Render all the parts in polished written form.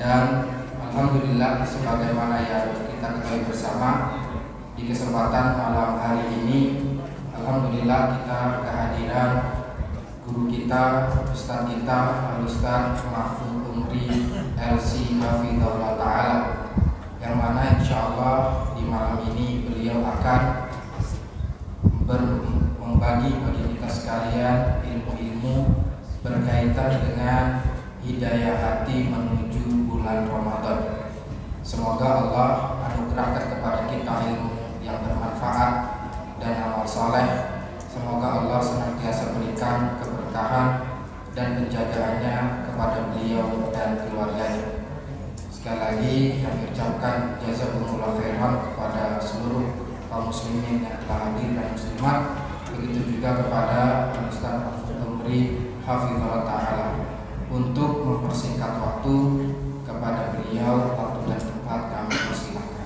Dan alhamdulillah, sebagaimana yang kita ketahui bersama, di kesempatan malam hari ini alhamdulillah kita kehadiran guru kita, ustaz kita, Al-Ustaz Mahfudz Umri LC Hafizahullah Ta'ala, yang mana insyaallah di malam ini beliau akan membagi bagi kita sekalian ilmu-ilmu berkaitan dengan hidayah hati menuju bulan Ramadan. Semoga Allah anugerahkan kepada kita ilmu yang bermanfaat dan amal saleh. Semoga Allah senantiasa berikan keberkahan dan penjagaannya kepada beliau dan keluarganya. Sekali lagi kami ucapkan jazakumullah khairan kepada seluruh kaum muslimin yang telah hadir dan muslimat. Begitu juga kepada Ustaz Mahfudz Umri Hafizahullah Ta'ala. Untuk mempersingkat waktu, kepada beliau waktu dan tempat kami persilahkan.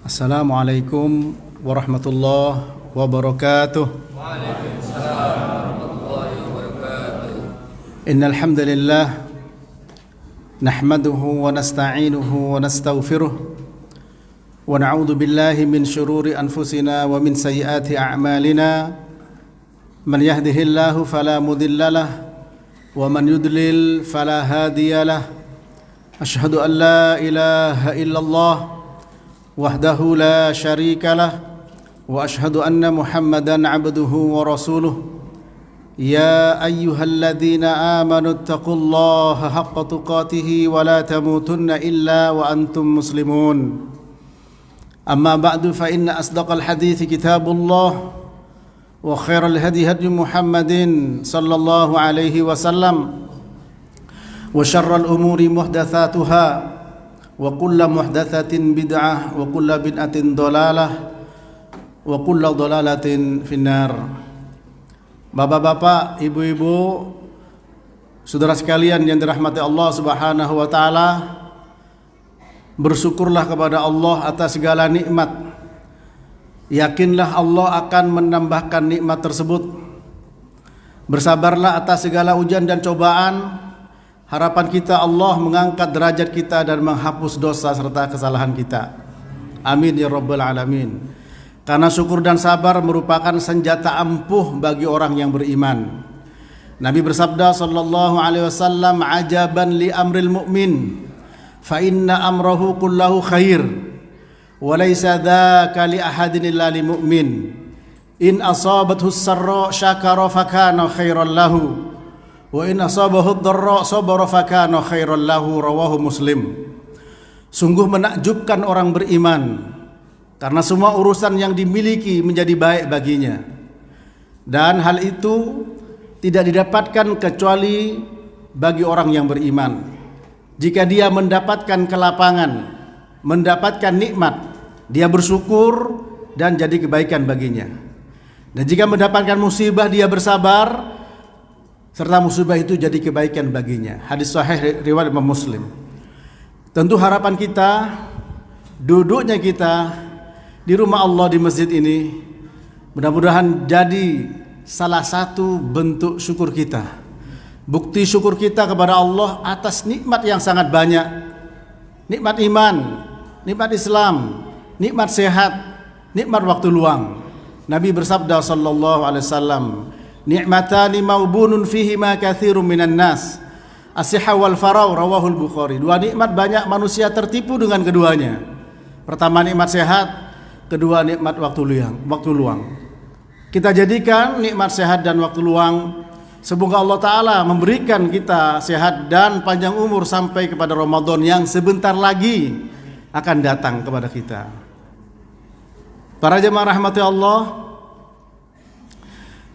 Assalamualaikum warahmatullahi wabarakatuh. Waalaikumsalam warahmatullahi wabarakatuh. Innal hamdalillah nahmaduhu wa nasta'inuhu wa nastaghfiruh wa na'udzu billahi min shururi anfusina wa min sayyiati a'malina. Man yahdihillahu fala mudilla lahu wa man yudlil fala hadiya lahu. Asyhadu an la ilaha illallah wahdahu la syarika lah wa ashhadu anna Muhammadan abduhu wa rasuluh. Ya ayyuhalladzina amanu taqullaha haqqa tuqatih wa la tamutunna illa wa antum muslimun. Amma ba'du, fa inna asdaqal hadithi kitabullah wa khairal hadi hadi Muhammadin sallallahu alaihi wasallam wa syarral umuri muhdatsatuha wa kullu muhdatsatin bid'ah wa kullu bid'atin dhalalah wa kullu dhalalatin finnar. Bapak-bapak, ibu-ibu, saudara sekalian yang dirahmati Allah Subhanahu wa taala, bersyukurlah kepada Allah atas segala nikmat. Yakinlah Allah akan menambahkan nikmat tersebut. Bersabarlah atas segala ujian dan cobaan. Harapan kita Allah mengangkat derajat kita dan menghapus dosa serta kesalahan kita. Amin ya rabbal alamin. Karena syukur dan sabar merupakan senjata ampuh bagi orang yang beriman. Nabi bersabda sallallahu alaihi wasallam, ajaban li amril mu'min fa inna amrahu kullahu khair wa laysa dzaka li ahadin illa lil mu'min in asabathu sarra syakara fakana khairan lahu wa in asabahu dharra sabara fakana khairan lahu, rawahu Muslim. Sungguh menakjubkan orang beriman karena semua urusan yang dimiliki menjadi baik baginya, dan hal itu tidak didapatkan kecuali bagi orang yang beriman. Jika dia mendapatkan kelapangan, mendapatkan nikmat, dia bersyukur dan jadi kebaikan baginya. Dan jika mendapatkan musibah, dia bersabar serta musibah itu jadi kebaikan baginya. Hadis sahih riwayat Imam Muslim. Tentu harapan kita, duduknya kita di rumah Allah di masjid ini, mudah-mudahan jadi salah satu bentuk syukur kita, bukti syukur kita kepada Allah atas nikmat yang sangat banyak. Nikmat iman, nikmat Islam, nikmat sehat, nikmat waktu luang. Nabi bersabda sallallahu alaihi wasallam, ni'matani maubunun fihima katsirun minan nas, as-sihha wal faragh, rawahul Bukhari. Dua nikmat banyak manusia tertipu dengan keduanya. Pertama nikmat sehat, kedua nikmat waktu luang. Kita jadikan nikmat sehat dan waktu luang. Semoga Allah Ta'ala memberikan kita sehat dan panjang umur sampai kepada Ramadan yang sebentar lagi akan datang kepada kita. Para jemaah rahmati Allah,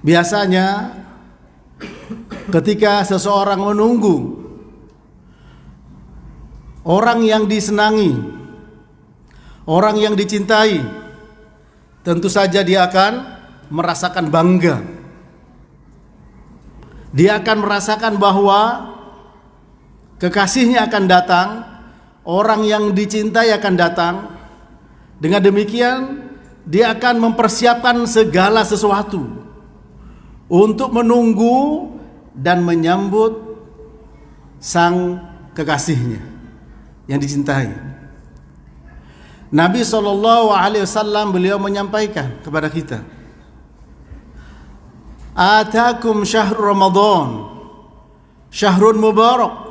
biasanya ketika seseorang menunggu orang yang disenangi, orang yang dicintai, tentu saja dia akan merasakan bangga. Dia akan merasakan bahwa kekasihnya akan datang, orang yang dicintai akan datang. Dengan demikian, dia akan mempersiapkan segala sesuatu untuk menunggu dan menyambut sang kekasihnya yang dicintai. Nabi SAW beliau menyampaikan kepada kita, Atakum syahrul Ramadan, syahrun mubarak,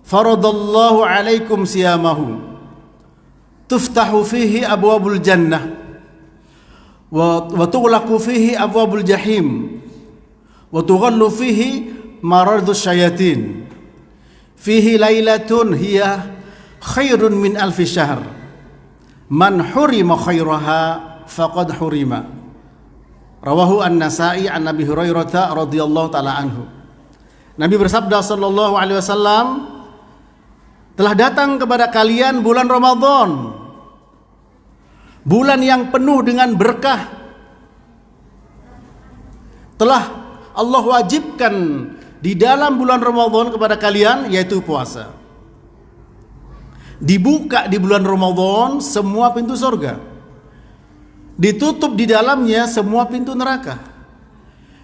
faradallahu alaikum siyamahu, tuftahu fihi abwabul jannah, wa tughlaqu fihi abwabul jahim, wa tughallu fihi maradus syayatin, fihi lailatun hiya khairun min alfi syahr, man hurima khairaha faqad hurima. Rawahu An-Nasa'i an Nabi Hurairah radhiyallahu taala anhu. Nabi bersabda sallallahu alaihi wasallam, telah datang kepada kalian bulan Ramadan, bulan yang penuh dengan berkah. Telah Allah wajibkan di dalam bulan Ramadan kepada kalian, yaitu puasa. Dibuka di bulan Ramadan semua pintu surga, ditutup di dalamnya semua pintu neraka,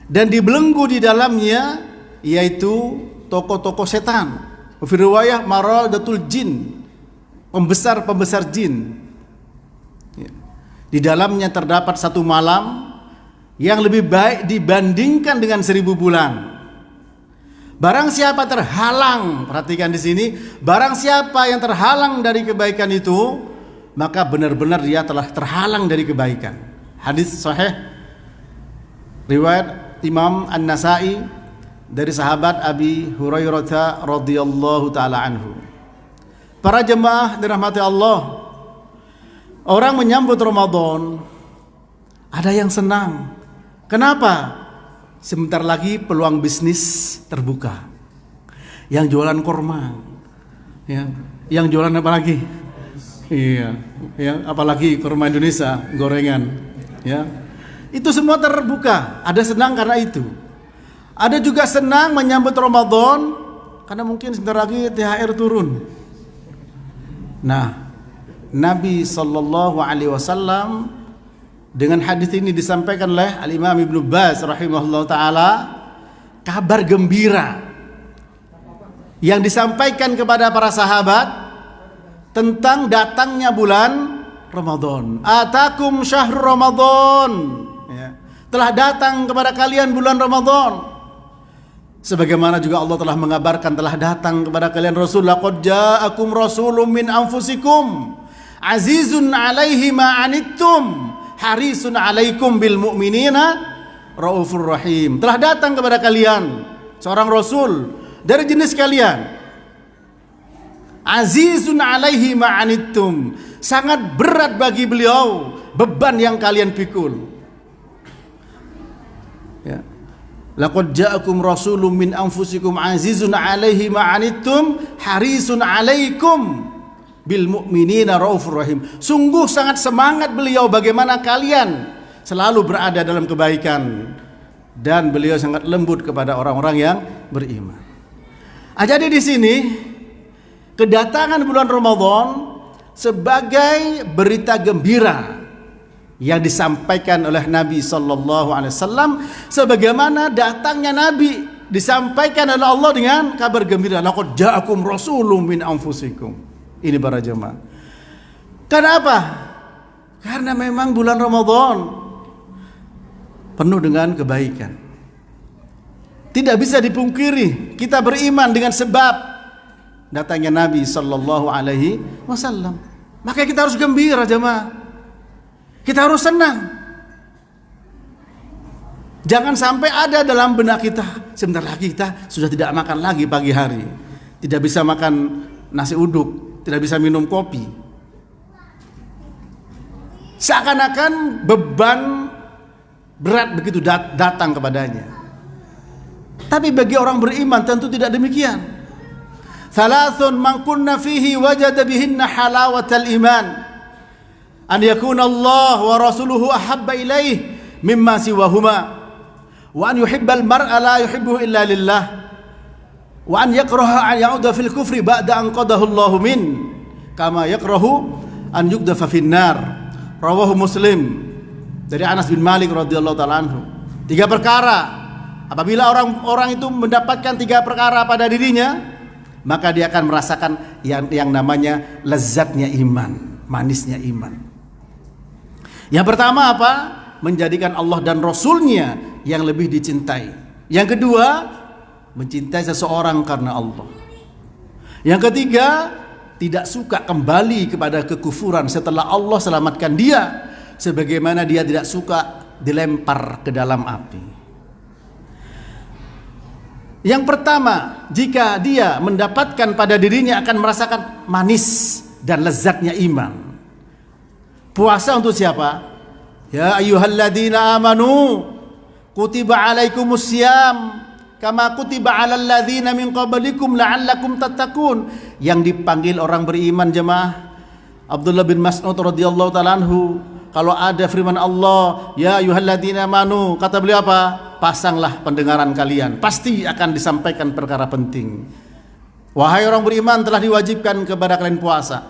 dan dibelenggu di dalamnya yaitu toko-toko setan. Fi riwayah maradatul jin, pembesar jin. Di dalamnya terdapat satu malam yang lebih baik dibandingkan dengan 1000 bulan. Barang siapa terhalang, perhatikan di sini, barang siapa yang terhalang dari kebaikan itu, maka benar-benar dia telah terhalang dari kebaikan. Hadis sahih riwayat Imam An-Nasa'i dari sahabat Abi Hurairah radhiyallahu taala anhu. Para jemaah dirahmati Allah, orang menyambut Ramadan ada yang senang. Kenapa? Sebentar lagi peluang bisnis terbuka. Yang jualan kurma, yang jualan apa lagi? Iya, ya, apalagi kurma Indonesia, gorengan, ya. Itu semua terbuka. Ada senang karena itu. Ada juga senang menyambut Ramadan karena mungkin sebentar lagi THR turun. Nah, Nabi sallallahu alaihi wasallam dengan hadis ini disampaikan oleh Al-Imam Ibnu Baz rahimahullah taala, kabar gembira yang disampaikan kepada para sahabat tentang datangnya bulan Ramadan. Atakum syahrul Ramadan, ya. Telah datang kepada kalian bulan Ramadan. Sebagaimana juga Allah telah mengabarkan telah datang kepada kalian Rasul. Laqad ja'akum rasulun min anfusikum azizun 'alaihi ma 'anittum harisun 'alaikum bil mu'minina raufur rahim. Telah datang kepada kalian seorang rasul dari jenis kalian, azizun 'alaihi ma 'anittum, sangat berat bagi beliau beban yang kalian pikul. Ya. Laqad ja'akum rasulun min anfusikum azizun 'alaihi ma 'anittum harisun 'alaikum bil mu'minina raufur rahim. Sungguh sangat semangat beliau bagaimana kalian selalu berada dalam kebaikan, dan beliau sangat lembut kepada orang-orang yang beriman. Jadi di sini kedatangan bulan Ramadan sebagai berita gembira yang disampaikan oleh Nabi sallallahu alaihi wasallam, sebagaimana datangnya Nabi disampaikan oleh Allah dengan kabar gembira, laqad ja'akum rasulun min anfusikum. Ini para jemaah. Kenapa? Karena memang bulan Ramadan penuh dengan kebaikan. Tidak bisa dipungkiri kita beriman dengan sebab datangnya Nabi sallallahu alaihi wasallam. Maka kita harus gembira jemaah. Kita harus senang. Jangan sampai ada dalam benak kita, sebentar lagi kita sudah tidak makan lagi pagi hari. Tidak bisa makan nasi uduk, tidak bisa minum kopi. Seakan-akan beban berat begitu datang kepadanya. Tapi bagi orang beriman tentu tidak demikian. Thalathun man kunna fihi wajada bihinna halawatal iman. An yakuna Allah wa rasuluhu ahabba ilaih mimma siwahuma. Wa an yuhibbal mar'a la yuhibbuhu illa lillah. Wa an yakraha an ya'uda fil kufri ba'da an qadahu Allahu min. Kama yakrahu an yugdafa finnar. Rawahu Muslim dari Anas bin Malik radhiyallahu taala anhu. 3 perkara, apabila orang itu mendapatkan 3 perkara pada dirinya, maka dia akan merasakan yang namanya lezatnya iman, manisnya iman. Yang pertama apa? Menjadikan Allah dan Rasulnya yang lebih dicintai. Yang kedua, mencintai seseorang karena Allah. Yang ketiga, tidak suka kembali kepada kekufuran setelah Allah selamatkan dia, sebagaimana dia tidak suka dilempar ke dalam api. Yang pertama, jika dia mendapatkan pada dirinya akan merasakan manis dan lezatnya iman. Puasa untuk siapa? Ya ayyuhalladzina amanu kutiba alaikumussyam kama kutiba alal ladzina min qablikum la'allakum tattaqun. Yang dipanggil orang beriman jemaah, Abdullah bin Mas'ud radhiyallahu taala anhu, kalau ada firman Allah, ya ayyuhalladzina amanu, kata beliau apa? Pasanglah pendengaran kalian, pasti akan disampaikan perkara penting. Wahai orang beriman, telah diwajibkan kepada kalian puasa.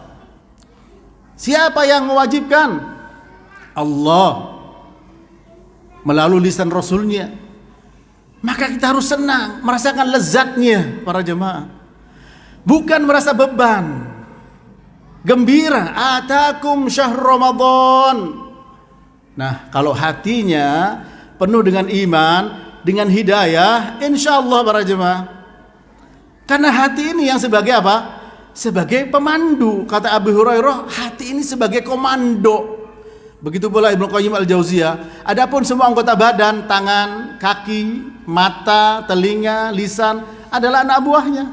Siapa yang mewajibkan? Allah melalui lisan Rasulnya. Maka kita harus senang, merasakan lezatnya para jemaah. Bukan merasa beban. Gembira, atakum syahr Ramadan. Nah, kalau hatinya penuh dengan iman, dengan hidayah, insyaallah para jemaah. Karena hati ini yang sebagai apa? Sebagai pemandu. Kata Abu Hurairah, hati ini sebagai komando. Begitu pula Ibnu Qayyim Al-Jauziyah. Adapun semua anggota badan, tangan, kaki, mata, telinga, lisan adalah anak buahnya.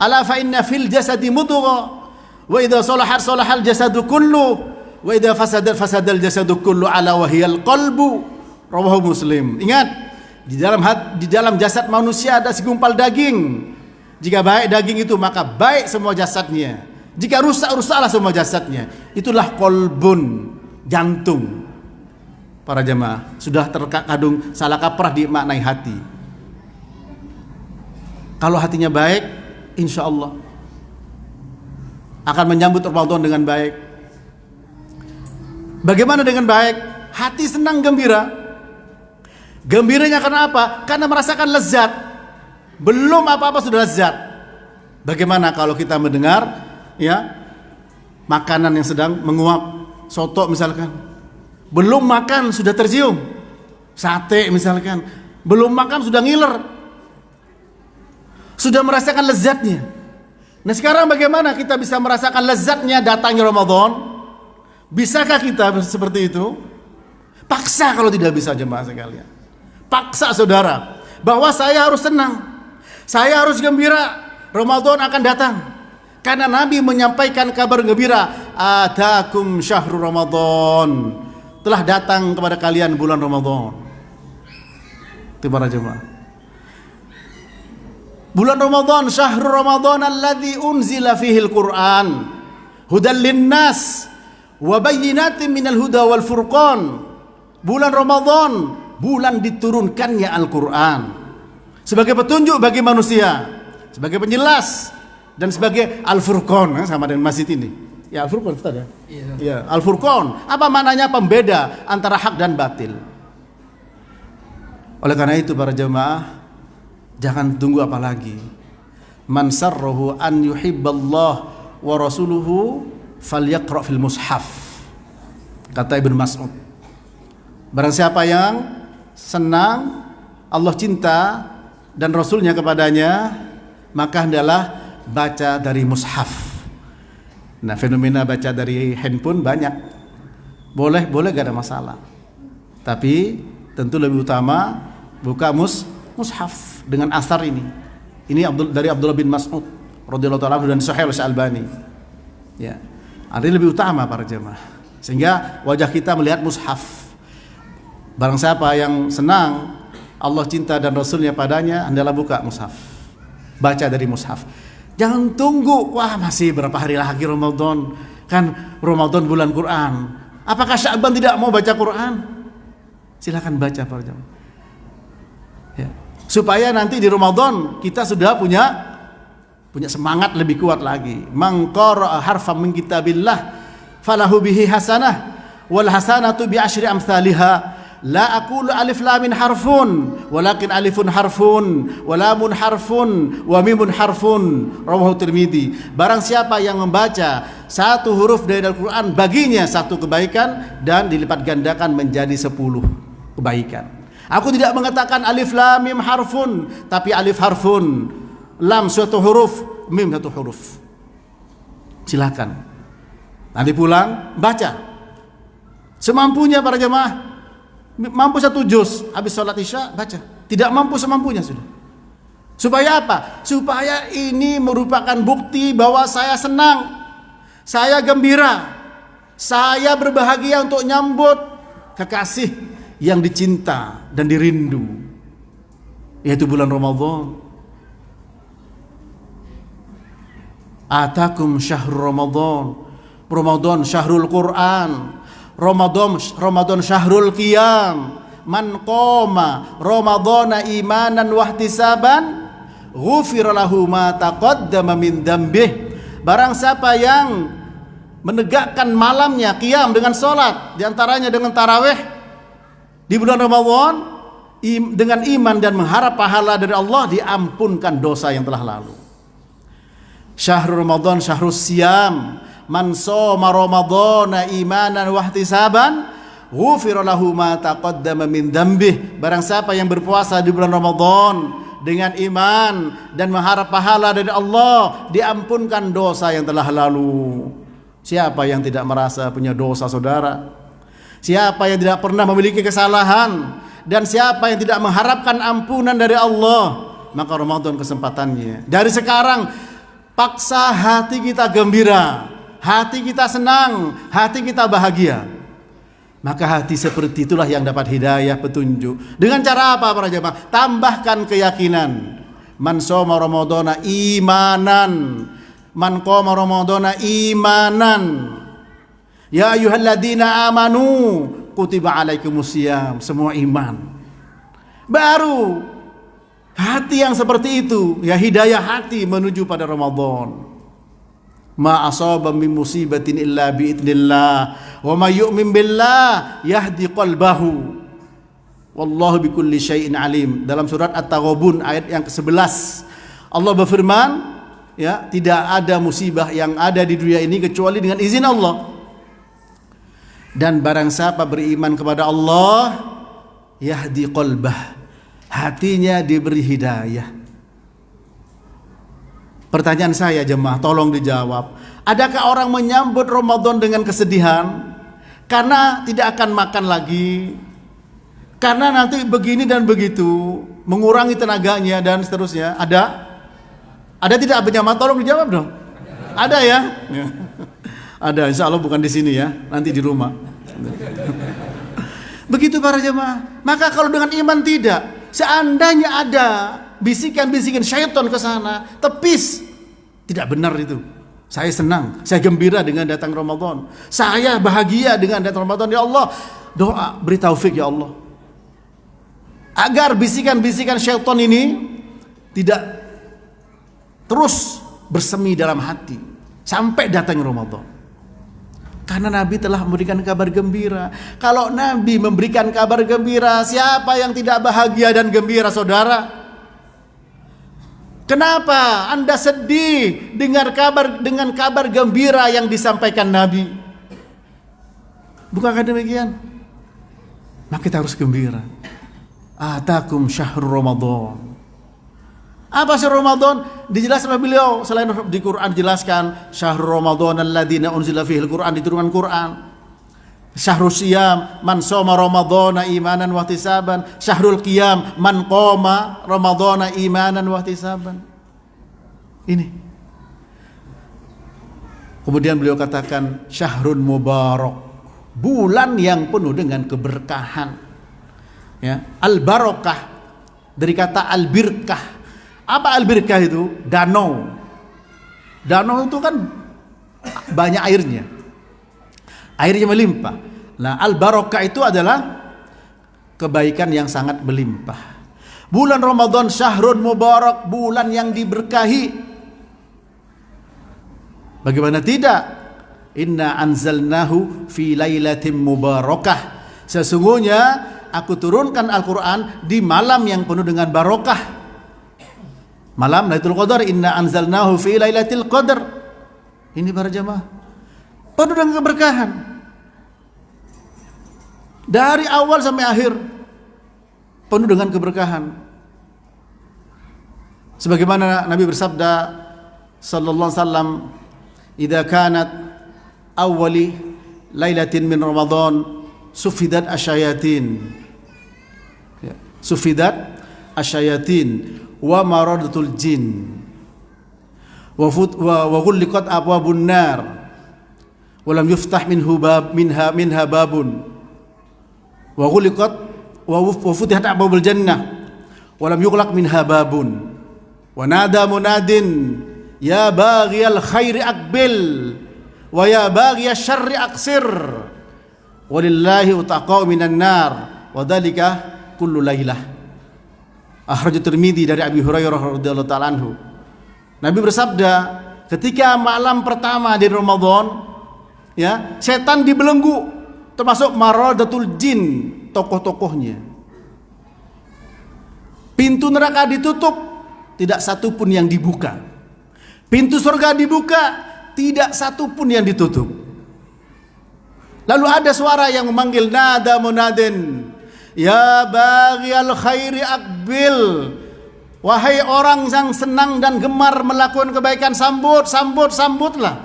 Ala fa inna fil jasadi mudghah wa idza salahat salahal jasadu kullu wa idza fasadal jasadu kullu ala wa hiyal qalbu. Rawahu Muslim. Ingat, di dalam jasad manusia ada segumpal daging. Jika baik daging itu, maka baik semua jasadnya. Jika rusak, rusaklah semua jasadnya. Itulah kolbun, jantung. Para jemaah, sudah terkadung salah kaprah dimaknai hati. Kalau hatinya baik, insya Allah akan menyambut Ramadan dengan baik. Bagaimana dengan baik? Hati senang gembira. Gembiranya karena apa? Karena merasakan lezat. Belum apa-apa sudah lezat. Bagaimana kalau kita mendengar makanan yang sedang menguap, soto misalkan, belum makan sudah tercium, sate misalkan, belum makan sudah ngiler, sudah merasakan lezatnya. Nah sekarang bagaimana kita bisa merasakan lezatnya datangnya Ramadan? Bisakah kita seperti itu? Paksa kalau tidak bisa jemaah sekalian. Paksa saudara, bahwa saya harus senang, saya harus gembira, Ramadan akan datang. Karena Nabi menyampaikan kabar gembira, atakum syahrul Ramadan, telah datang kepada kalian bulan Ramadan. Itu para jemaah. Bulan Ramadan, syahrul Ramadan alladzi unzila fihil Qur'an hudal linnas wa bayyinatin minal huda wal furqan. Bulan Ramadan, bulan diturunkannya Al-Qur'an sebagai petunjuk bagi manusia, sebagai penjelas, dan sebagai Al-Furqan, sama dengan masjid ini. Ya Al-Furqan Ustaz ya? Iya. Al-Furqan. Apa maknanya? Pembeda antara hak dan batil. Oleh karena itu para jemaah, jangan tunggu apa lagi. Man sarrahu an yuhibballah wa rasuluhu falyaqra fil mushaf. Kata Ibnu Mas'ud. Barang siapa yang senang Allah cinta dan Rasulnya kepadanya, maka hendaklah baca dari mushaf. Nah, fenomena baca dari handphone banyak. Boleh gak ada masalah. Tapi tentu lebih utama buka mushaf dengan asar ini. Ini dari Abdullah bin Mas'ud radhiyallahu ta'ala dan Sahih Al-Albani. Ya. Artinya lebih utama para jemaah. Sehingga wajah kita melihat mushaf. Barang siapa yang senang Allah cinta dan Rasulnya padanya, hendaklah buka mushaf, baca dari mushaf. Jangan tunggu, wah masih berapa hari lagi Ramadan, kan Ramadan bulan Quran. Apakah Sya'ban tidak mau baca Quran? Silakan baca para jemaah. Ya. Supaya nanti di Ramadan kita sudah punya semangat lebih kuat lagi. Man qara'a harfan min kitabillah falahu bihi hasanah wal hasanatu bi asyri amsalihha. La aqulu alif lam min harfun walakin alifun harfun wa lamun harfun wa mimun harfun. Rawahu Tirmidzi. Barang siapa yang membaca satu huruf dari Al-Qur'an, baginya satu kebaikan dan dilipat gandakan menjadi 10 kebaikan. Aku tidak mengatakan alif lam mim harfun, tapi alif harfun, lam suatu huruf, mim satu huruf. Silakan. Nanti pulang baca semampunya para jemaah. Mampu 1 juz, habis sholat isya baca. Tidak mampu semampunya sudah. Supaya apa? Supaya ini merupakan bukti bahwa saya senang, saya gembira, saya berbahagia untuk nyambut kekasih yang dicinta dan dirindu, yaitu bulan Ramadan. Atakum syahrul Ramadan. Ramadan syahrul Quran. Ramadan syahrul qiyam. Man qoma Ramadana imanan wahtisaban ghufira lahu ma taqaddama min dhanbih. Barang siapa yang menegakkan malamnya qiyam dengan salat, di antaranya dengan tarawih di bulan Ramadan dengan iman dan mengharap pahala dari Allah, diampunkan dosa yang telah lalu. Syahrul Ramadan syahrus siyam. Man shoma Ramadana imanan wahtisaban ghufira lahu ma taqaddama min dhanbih. Barang siapa yang berpuasa di bulan Ramadan dengan iman dan mengharap pahala dari Allah, diampunkan dosa yang telah lalu. Siapa yang tidak merasa punya dosa, saudara? Siapa yang tidak pernah memiliki kesalahan dan siapa yang tidak mengharapkan ampunan dari Allah, maka Ramadan kesempatannya. Dari sekarang paksa hati kita gembira, hati kita senang, hati kita bahagia. Maka hati seperti itulah yang dapat hidayah, petunjuk. Dengan cara apa para jemaah? Tambahkan keyakinan. Man shoma Ramadana imanan, man qama Ramadana imanan. Ya ayyuhalladzina amanu kutiba alaikumusiyam. Semua iman. Baru hati yang seperti itu, ya hidayah hati menuju pada Ramadan. Ma asaba min musibatin illa bi idznillah wa may yu'min billah yahdi qalbahu wallahu bikulli syai'in alim. Dalam surat At-Taghabun ayat yang ke-11 Allah berfirman, ya, tidak ada musibah yang ada di dunia ini kecuali dengan izin Allah. Dan barang siapa beriman kepada Allah, yahdi qalbah, hatinya diberi hidayah. Pertanyaan saya jemaah, tolong dijawab. Adakah orang menyambut Ramadan dengan kesedihan karena tidak akan makan lagi, karena nanti begini dan begitu, mengurangi tenaganya dan seterusnya? Ada tidak jemaah? Tolong dijawab dong. Ada ya? Ada, insya Allah bukan di sini ya, nanti di rumah. Begitu para jemaah. Maka kalau dengan iman tidak, seandainya ada bisikan-bisikan syaitan ke sana, tepis. Tidak benar itu. Saya senang, saya gembira dengan datang Ramadan. Saya bahagia dengan datang Ramadan. Ya Allah, doa beri taufik ya Allah, agar bisikan-bisikan syaitan ini tidak terus bersemi dalam hati sampai datang Ramadan. Karena Nabi telah memberikan kabar gembira. Kalau Nabi memberikan kabar gembira, siapa yang tidak bahagia dan gembira, saudara? Kenapa Anda sedih dengan kabar gembira yang disampaikan Nabi? Bukankah demikian? Maka kita harus gembira. Atakum syahrul Ramadan. Apa syahrul Ramadan? Dijelaskan oleh beliau. Selain di Quran dijelaskan syahrul Ramadan alladzina unzila fihil Quran, diturunkan Quran. Syahrul siyam man shoma Ramadana imanan wahtisaban. Syahrul qiyam man qama Ramadana imanan wahtisaban. Ini Kemudian beliau katakan syahrun mubarak, bulan yang penuh dengan keberkahan. Ya, al-barakah dari kata al-birkah. Apa al-birkah itu? Danau. Danau itu kan banyak airnya. Airnya melimpah. Nah, al-barakah itu adalah kebaikan yang sangat melimpah. Bulan Ramadan syahrun mubarak, bulan yang diberkahi. Bagaimana tidak? Inna anzalnahu fi lailatin mubarakah. Sesungguhnya aku turunkan Al-Quran di malam yang penuh dengan barokah. Malam Lailatul Qadar. Inna anzalnahu fi lailatul qadar. Ini para jamaah penuh dengan keberkahan. Dari awal sampai akhir penuh dengan keberkahan. Sebagaimana Nabi bersabda sallallahu alaihi wasallam, "Idza kanat awwali lailatin min Ramadan sufidat asyayatin." Ya, sufidat asyayatin wa maradatul jin wa ghulliqat abwabun nar wa lam yuftah minha babun wa ghulliqat wa futihat abwabul jannah wa lam yughlaq minha babun wa nada munadin ya baghiyal khairi aqbil wa ya baghiyasy syarri aqsir walillahi utaqau minan nar wa dzalika kullu lailah. Akhraj Tirmidzi dari Abi Hurairah radhiyallahu taala anhu. Nabi bersabda, ketika malam pertama di Ramadan, ya, setan dibelenggu, termasuk maradatul jin, tokoh-tokohnya. Pintu neraka ditutup, tidak satu pun yang dibuka. Pintu surga dibuka, tidak satu pun yang ditutup. Lalu ada suara yang memanggil, nada munadin, ya baghiyal khairi aqbil. Wahai orang yang senang dan gemar melakukan kebaikan, sambutlah.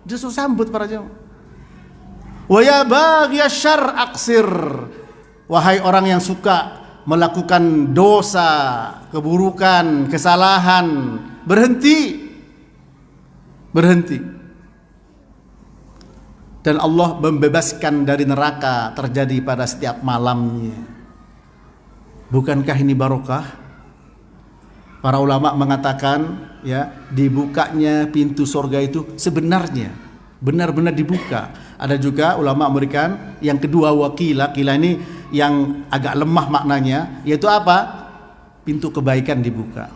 Justru sambut para jemaah. Wa ya baghiyasy syarr aqsir. Wahai orang yang suka melakukan dosa, keburukan, kesalahan, berhenti. Dan Allah membebaskan dari neraka terjadi pada setiap malamnya. Bukankah ini barokah? Para ulama mengatakan, ya, dibukanya pintu surga itu sebenarnya benar-benar dibuka. Ada juga ulama memberikan yang kedua, wakila ini yang agak lemah maknanya, yaitu apa? Pintu kebaikan dibuka.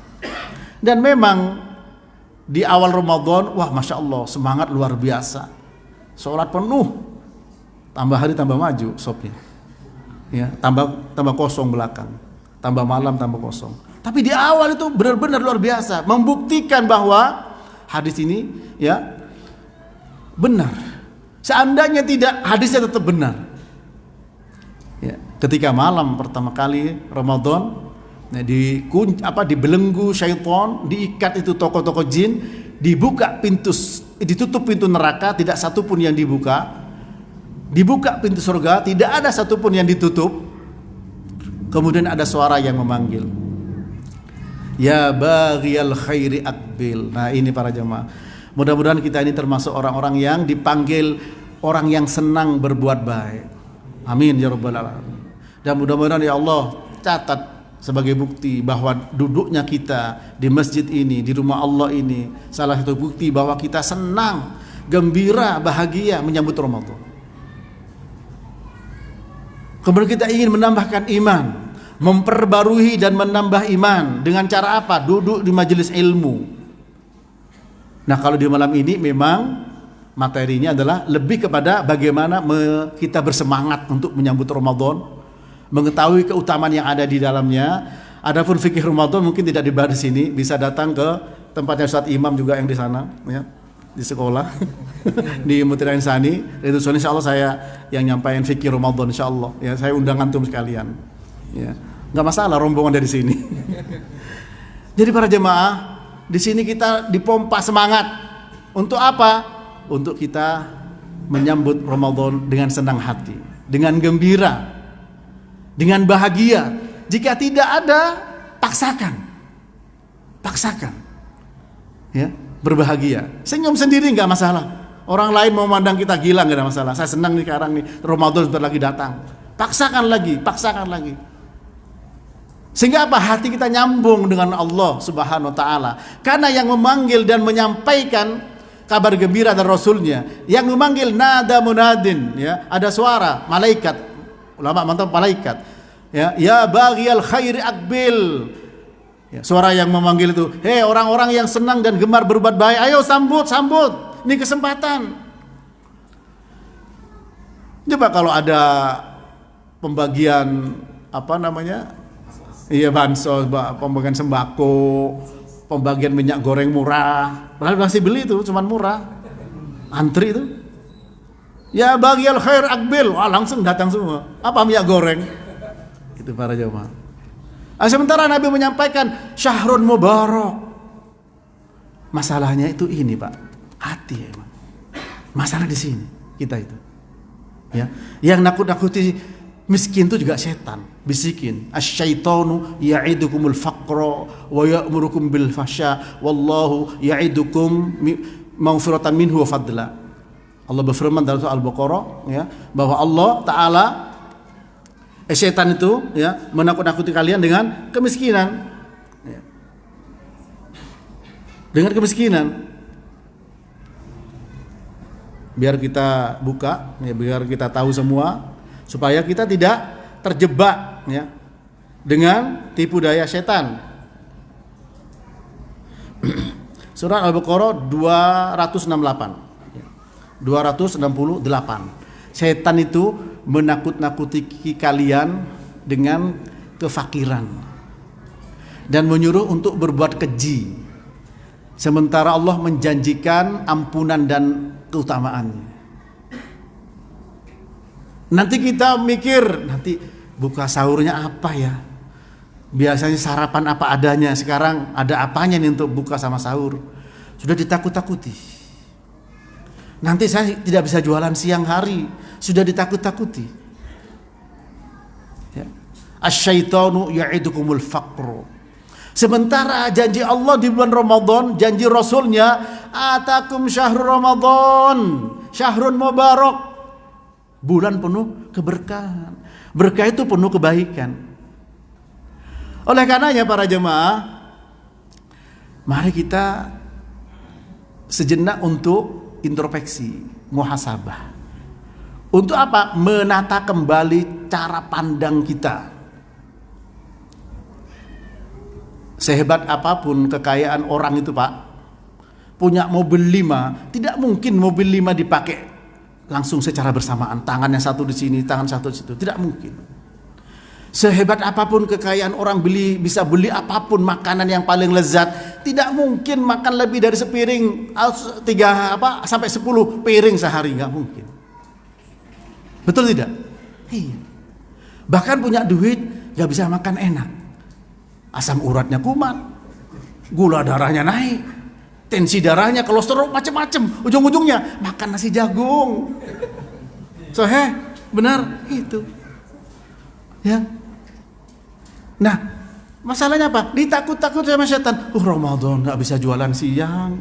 Dan memang di awal Ramadan, wah masya Allah, semangat luar biasa. Sholat penuh, tambah hari tambah maju sopnya, ya, tambah kosong belakang, tambah malam tambah kosong. Tapi di awal itu benar-benar luar biasa, membuktikan bahwa hadis ini, ya, benar. Seandainya tidak, hadisnya tetap benar. Ya, ketika malam pertama kali Ramadan, nah, dibelenggu syaitan, diikat itu tokoh-tokoh jin, ditutup pintu neraka, tidak satu pun yang dibuka. Dibuka pintu surga, tidak ada satu pun yang ditutup. Kemudian ada suara yang memanggil, ya baghiyal khairi aqbil. Nah, ini para jemaah, mudah-mudahan kita ini termasuk orang-orang yang dipanggil orang yang senang berbuat baik. Amin ya rabbal alamin. Dan mudah-mudahan ya Allah catat sebagai bukti bahwa duduknya kita di masjid ini, di rumah Allah ini, salah satu bukti bahwa kita senang, gembira, bahagia menyambut Ramadan. Kemudian kita ingin menambahkan iman, memperbarui dan menambah iman dengan cara apa? Duduk di majelis ilmu. Nah, kalau di malam ini memang materinya adalah lebih kepada bagaimana kita bersemangat untuk menyambut Ramadan, mengetahui keutamaan yang ada di dalamnya. Adapun fikih Ramadan mungkin tidak dibahas di sini, bisa datang ke tempatnya Ustaz Imam juga yang di sana, ya, di sekolah di Mutiara Insani. Itu insyaallah saya yang nyampaikan fikih Ramadan insyaallah. Ya, saya undang antum sekalian. Ya, nggak masalah rombongan dari sini. Jadi para jemaah, di sini kita dipompa semangat untuk apa? Untuk kita menyambut Ramadan dengan senang hati, dengan gembira, dengan bahagia. Jika tidak ada, paksakan, ya, berbahagia. Senyum sendiri nggak masalah. Orang lain mau mandang kita gila nggak ada masalah. Saya senang nih sekarang nih Ramadan sebentar lagi datang. Paksakan lagi. Sehingga apa? Hati kita nyambung dengan Allah Subhanahu wa taala. Karena yang memanggil dan menyampaikan kabar gembira dari Rasulnya, yang memanggil nada munadin, ya, ada suara malaikat. Ulama mantap malaikat. Ya baghiyal khairi aqbil. Ya, suara yang memanggil itu, hei orang-orang yang senang dan gemar berbuat baik, ayo sambut. Ini kesempatan. Coba kalau ada pembagian bansos, pembagian sembako, pembagian minyak goreng murah, padahal masih beli itu cuman murah, antri itu. Ya baghiyal khair aqbil, wah langsung datang semua. Apa minyak goreng? Itu para jemaah. Sementara Nabi menyampaikan syahrun mubarak. Masalahnya itu ini, Pak. Hati emang. Masalah di sini kita itu. Ya, yang nakut-nakuti miskin itu juga setan, bisikin. Asyaitonu ya'idukumul faqra wa ya'murukum bil fahsya wallahu ya'idukum maghfiratan minhu wa fadla. Allah berfirman dalam surah Al-Baqarah, ya, bahwa Allah Ta'ala setan itu, ya, menakut-nakuti kalian dengan kemiskinan, ya. Dengan kemiskinan. Biar kita buka, ya, biar kita tahu semua, supaya kita tidak terjebak, ya, dengan tipu daya setan. Surah Al-Baqarah 268, 268. Setan itu menakut-nakuti kalian dengan kefakiran dan menyuruh untuk berbuat keji, sementara Allah menjanjikan ampunan dan keutamaannya. Nanti kita mikir, nanti buka sahurnya apa ya? Biasanya sarapan apa adanya, sekarang ada apanya nih untuk buka sama sahur? Sudah ditakut-takuti. Nanti saya tidak bisa jualan siang hari, sudah ditakut-takuti. Ya. Asyaitonu ya'idukumul faqru. Sementara janji Allah di bulan Ramadan, janji Rasulnya, atakum syahrul Ramadan, syahrun mubarak, bulan penuh keberkahan. Berkah itu penuh kebaikan. Oleh karenanya para jemaah, mari kita sejenak untuk introspeksi, muhasabah. Untuk apa? Menata kembali cara pandang kita. Sehebat apapun kekayaan orang itu, Pak, punya mobil 5, tidak mungkin mobil 5 dipakai langsung secara bersamaan. Tangannya satu di sini, tangan satu di situ, tidak mungkin. Sehebat apapun kekayaan orang bisa beli apapun makanan yang paling lezat, tidak mungkin makan lebih dari sepiring, 3 sampai 10 piring sehari, nggak mungkin. Betul tidak? Iya. Bahkan punya duit nggak bisa makan enak. Asam uratnya kumat, gula darahnya naik, tensi darahnya, kolesterol macam-macam. Ujung-ujungnya makan nasi jagung. Benar itu. Ya. Nah, masalahnya apa? Ditakut-takut sama setan. Ramadan nggak bisa jualan siang.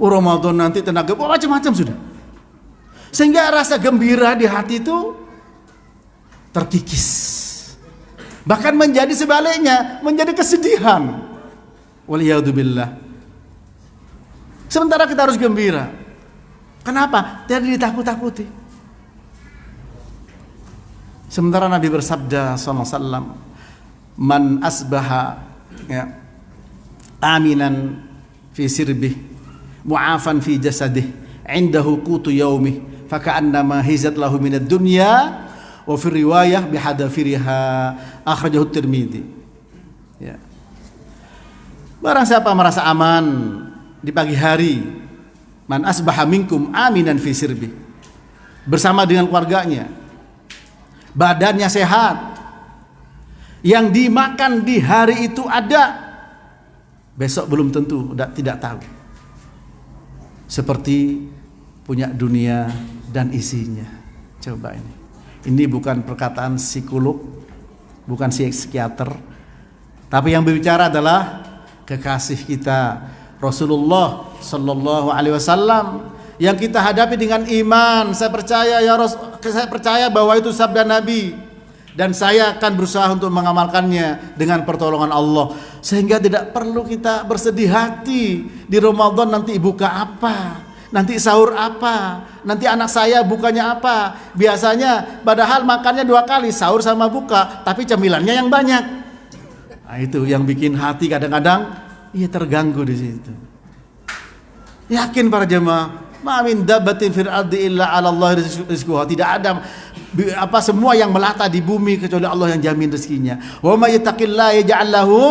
Ramadan nanti tenaga, macam-macam sudah. Sehingga rasa gembira di hati itu terkikis. Bahkan menjadi sebaliknya, menjadi kesedihan. Waliyadzubillah. Sementara kita harus gembira. Kenapa? Tidak ditakut-takuti. Sementara Nabi bersabda sallallahu alaihi wasallam, "Man asbaha, ya, aminan fi sirbih, mu'afan fi jasadih, indahu qutu yaumih, faka'annama hizat lahu minad dunya." Wa fi riwayah bihadafiriha, akhrajahu Tirmidzi. Ya. Barang siapa merasa aman di pagi hari, man asbaha minkum aminan fi sirbi, bersama dengan keluarganya, badannya sehat, yang dimakan di hari itu ada, besok belum tentu, tidak tahu. Seperti punya dunia dan isinya. Coba ini. Ini bukan perkataan psikolog, bukan psikiater, tapi yang berbicara adalah kekasih kita Rasulullah Sallallahu Alaihi Wasallam yang kita hadapi dengan iman. Saya percaya saya percaya bahwa itu sabda Nabi, dan saya akan berusaha untuk mengamalkannya dengan pertolongan Allah, sehingga tidak perlu kita bersedih hati di Ramadan nanti buka apa, nanti sahur apa, nanti anak saya bukanya apa. Biasanya padahal makannya 2 kali, sahur sama buka, tapi cemilannya yang banyak. Nah, itu yang bikin hati kadang-kadang terganggu di situ. Yakin para jemaah, ma min dabbatin fil ardi illa 'ala Allah rizquha. Tidak ada semua yang melata di bumi kecuali Allah yang jamin rezekinya. Wa may yattaqillaha yaj'al lahu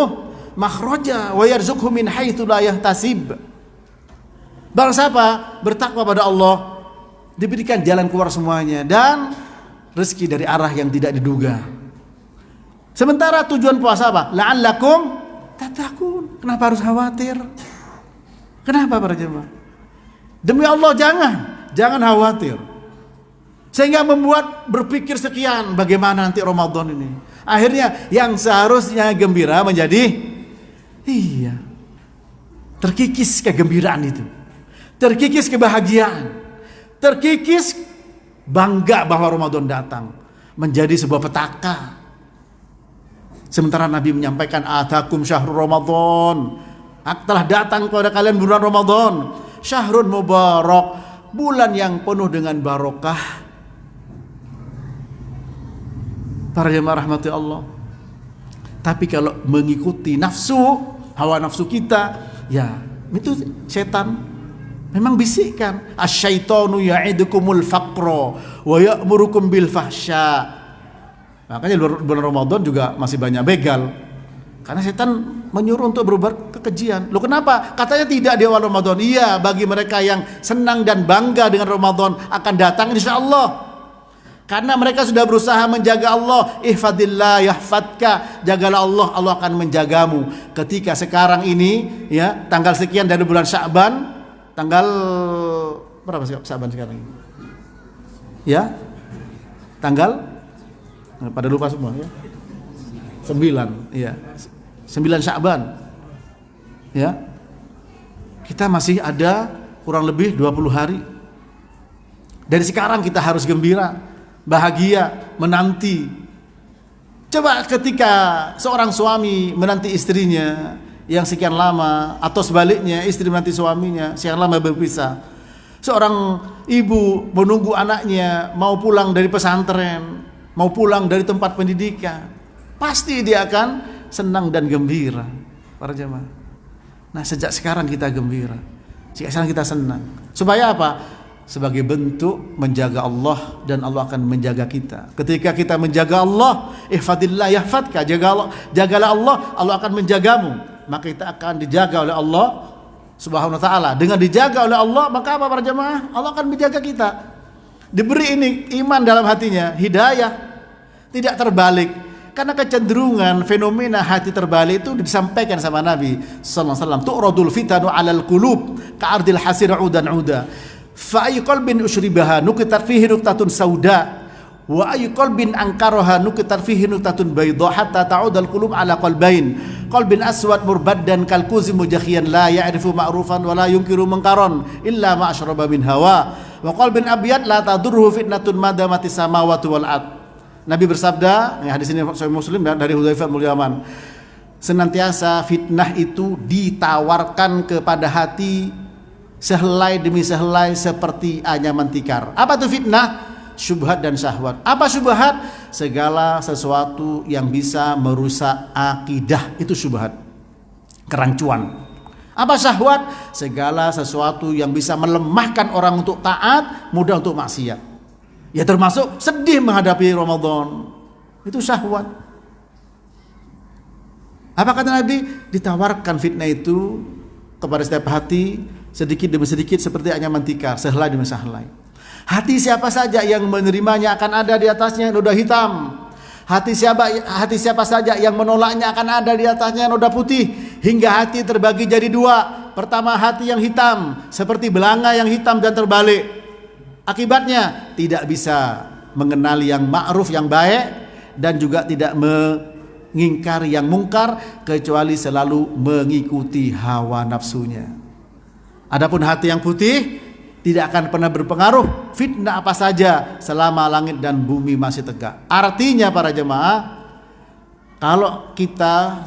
makhraja wa yarzuqhu min haitsu la yahtasib. Barang siapa bertakwa pada Allah, diberikan jalan keluar semuanya dan rezeki dari arah yang tidak diduga. Sementara tujuan puasa apa? La'allakum tattaqun. Kenapa harus khawatir? Kenapa para jemaah? Demi Allah jangan khawatir. Sehingga membuat berpikir sekian, bagaimana nanti Ramadan ini. Akhirnya yang seharusnya gembira menjadi terkikis kegembiraan itu. Terkikis kebahagiaan. Terkikis bangga bahwa Ramadan datang. Menjadi sebuah petaka. Sementara Nabi menyampaikan, atakum syahrul Ramadan, telah datang kepada kalian bulan Ramadan, syahrun mubarak, bulan yang penuh dengan barokah. Para jemaah rahmati Allah. Tapi kalau mengikuti nafsu, hawa nafsu kita, itu setan memang bisikkan, asyaitonu ya'idukumul faqra wa ya'murukum bil fahsya. Makanya bulan Ramadan juga masih banyak begal, karena setan menyuruh untuk berbuat kekejian. Loh kenapa? Katanya tidak di awal Ramadan. Iya, bagi mereka yang senang dan bangga dengan Ramadan akan datang insya Allah. Karena mereka sudah berusaha menjaga Allah. Ihfadillah yahfadka. Jagalah Allah, Allah akan menjagamu. Ketika sekarang ini tanggal sekian dari bulan Sya'ban, tanggal berapa sih Sya'ban sekarang ini? Tanggal pada lupa semua 9 Sya'ban. Kita masih ada kurang lebih 20 hari. Dari sekarang kita harus gembira, bahagia, menanti. Coba ketika seorang suami menanti istrinya yang sekian lama, atau sebaliknya istri menanti suaminya sekian lama berpisah. Seorang ibu menunggu anaknya mau pulang dari pesantren, mau pulang dari tempat pendidikan, pasti dia akan senang dan gembira, para jemaah. Nah, sejak sekarang kita gembira, sejak sekarang kita senang. Supaya apa? Sebagai bentuk menjaga Allah, dan Allah akan menjaga kita. Ketika kita menjaga Allah, ihfadillah yahfadka, jagalah Allah, Allah akan menjagamu. Maka kita akan dijaga oleh Allah Subhanahu wa ta'ala. Dengan dijaga oleh Allah, maka apa para jemaah? Allah akan menjaga kita. Diberi ini iman dalam hatinya, hidayah, tidak terbalik. Karena kecenderungan fenomena hati terbalik itu disampaikan sama Nabi sallallahu alaihi wasallam, tu'radul fitanu 'alal qulub ka'ardil hasir 'udan 'uda. Fa ay qalbin ushribaha nukitat fihi nuqtatun sauda wa ay qalbin ankaraha nukitat fihi nuqtatun bayda hatta ta'udal qulub 'ala qalbain. Qalbin aswad murbaddan kal kuzi mujakhiyan la ya'rifu ma'rufan wa la yunkiru munkaran illa ma ashraba min hawa. Wa qalbin abyad la tadurruhu fitnatun madamati samawati wal ard. Nabi bersabda, hadis ini Sahih Muslim dari Hudzaifah bin Yaman, senantiasa fitnah itu ditawarkan kepada hati sehelai demi sehelai seperti anyaman tikar. Apa itu fitnah? Syubhat dan syahwat. Apa syubhat? Segala sesuatu yang bisa merusak akidah, itu syubhat, kerancuan. Apa syahwat? Segala sesuatu yang bisa melemahkan orang untuk taat, mudah untuk maksiat. Ya termasuk sedih menghadapi Ramadan. Itu syahwat. Apa kata Nabi? Ditawarkan fitnah itu kepada setiap hati sedikit demi sedikit seperti anyaman tikar, sehelai demi sehelai. Hati siapa saja yang menerimanya akan ada di atasnya noda hitam. Hati siapa saja yang menolaknya akan ada di atasnya noda putih. Hingga hati terbagi jadi 2. Pertama, hati yang hitam seperti belanga yang hitam dan terbalik. Akibatnya tidak bisa mengenali yang ma'ruf, yang baik, dan juga tidak mengingkari yang mungkar, kecuali selalu mengikuti hawa nafsunya. Adapun hati yang putih, tidak akan pernah berpengaruh fitnah apa saja selama langit dan bumi masih tegak. Artinya para jemaah, kalau kita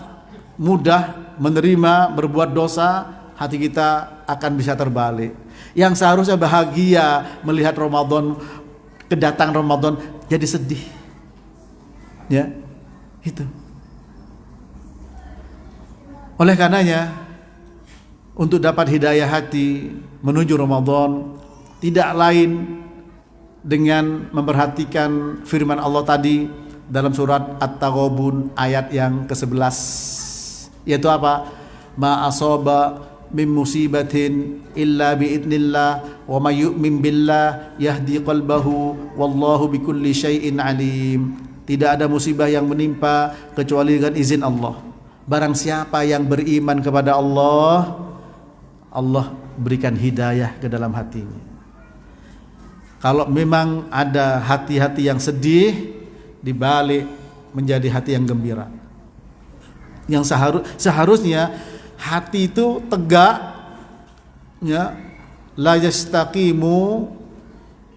mudah menerima berbuat dosa, hati kita akan bisa terbalik. Yang seharusnya bahagia melihat Ramadan, kedatangan Ramadan, jadi sedih. Ya, itu. Oleh karenanya, untuk dapat hidayah hati menuju Ramadan, tidak lain dengan memperhatikan firman Allah tadi dalam surat At-Taghabun ayat yang ke-11, yaitu apa? Ma asaba min musibatin illa biidnillah wa may yu'min billah yahdi qalbahu wallahu bikulli syai'in alim. Tidak ada musibah yang menimpa kecuali dengan izin Allah. Barang siapa yang beriman kepada Allah, Allah berikan hidayah ke dalam hatinya. Kalau memang ada hati-hati yang sedih, dibalik menjadi hati yang gembira. Yang seharusnya hati itu tegak, ya, la yastaqimu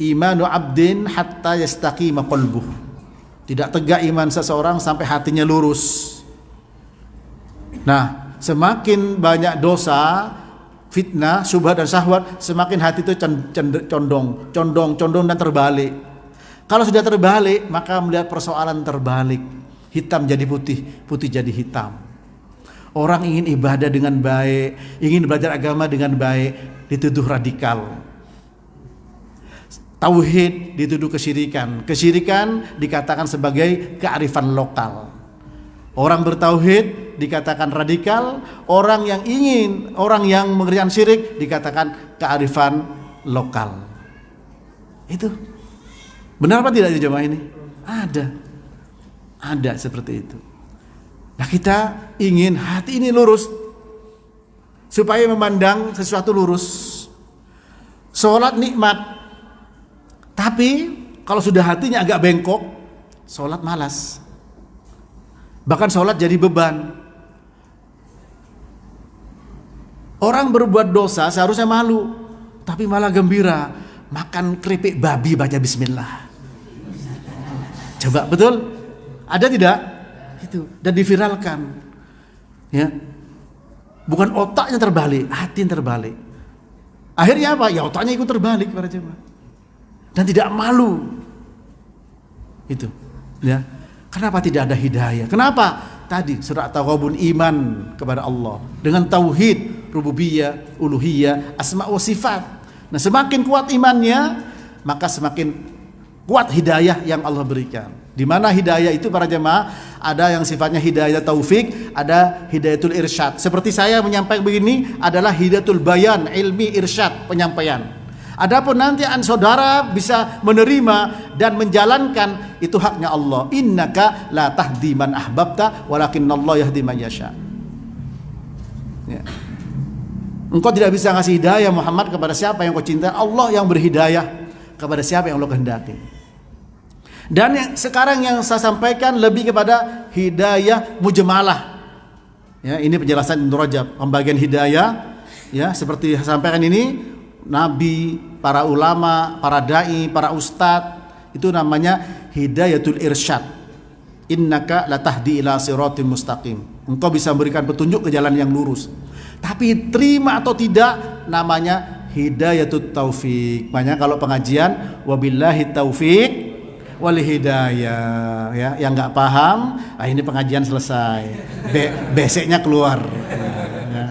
imanu abdin hatta yastaqima qalbuh. Tidak tegak iman seseorang sampai hatinya lurus. Nah, semakin banyak dosa, fitnah, syubhat dan syahwat, semakin hati itu condong dan terbalik. Kalau sudah terbalik, maka melihat persoalan terbalik. Hitam jadi putih, putih jadi hitam. Orang ingin ibadah dengan baik, ingin belajar agama dengan baik, dituduh radikal. Tauhid dituduh kesyirikan. Kesyirikan dikatakan sebagai kearifan lokal. Orang bertauhid dikatakan radikal, orang yang mengerjakan syirik dikatakan kearifan lokal. Itu benar apa tidak jemaah ini? Ada seperti itu. Nah, kita ingin hati ini lurus supaya memandang sesuatu lurus. Sholat nikmat, tapi kalau sudah hatinya agak bengkok, sholat malas. Bahkan sholat jadi beban. Orang berbuat dosa seharusnya malu, tapi malah gembira. Makan keripik babi baca bismillah. Coba, betul? Ada tidak? Itu. Dan diviralkan. Ya. Bukan otaknya terbalik, hati yang terbalik. Akhirnya apa? Ya otaknya ikut terbalik para jemaah. Dan tidak malu. Itu. Ya. Kenapa tidak ada hidayah? Kenapa? Tadi surat At-Taghabun, iman kepada Allah dengan tauhid, rububiyah, uluhiyah, asma wa sifat. Nah, semakin kuat imannya, maka semakin kuat hidayah yang Allah berikan. Di mana hidayah itu para jemaah, ada yang sifatnya hidayah taufik, ada hidayatul irsyad. Seperti saya menyampaikan begini adalah hidayatul bayan, ilmi irsyad, penyampaian. Adapun nanti saudara bisa menerima dan menjalankan, itu haknya Allah. Innaka la tahdi man ahbabta walakinnallaha yahdi man yasha. Ya. Engkau tidak bisa ngasih hidayah Muhammad kepada siapa yang kau cintai. Allah yang berhidayah kepada siapa yang Allah kehendaki. Dan sekarang yang saya sampaikan lebih kepada hidayah mujmalah. Ya, ini penjelasan Ibnu Rajab, pembagian hidayah. Ya, seperti saya sampaikan ini, Nabi, para ulama, para dai, para ustadz, itu namanya hidayatul irsyad. Innaka latahdi ila siratim mustaqim. Engkau bisa memberikan petunjuk ke jalan yang lurus. Tapi terima atau tidak, namanya hidayatul taufik. Makanya kalau pengajian wabillahi taufik wal hidayah, ya, yang nggak paham, ini pengajian selesai. Beseknya keluar. Ya.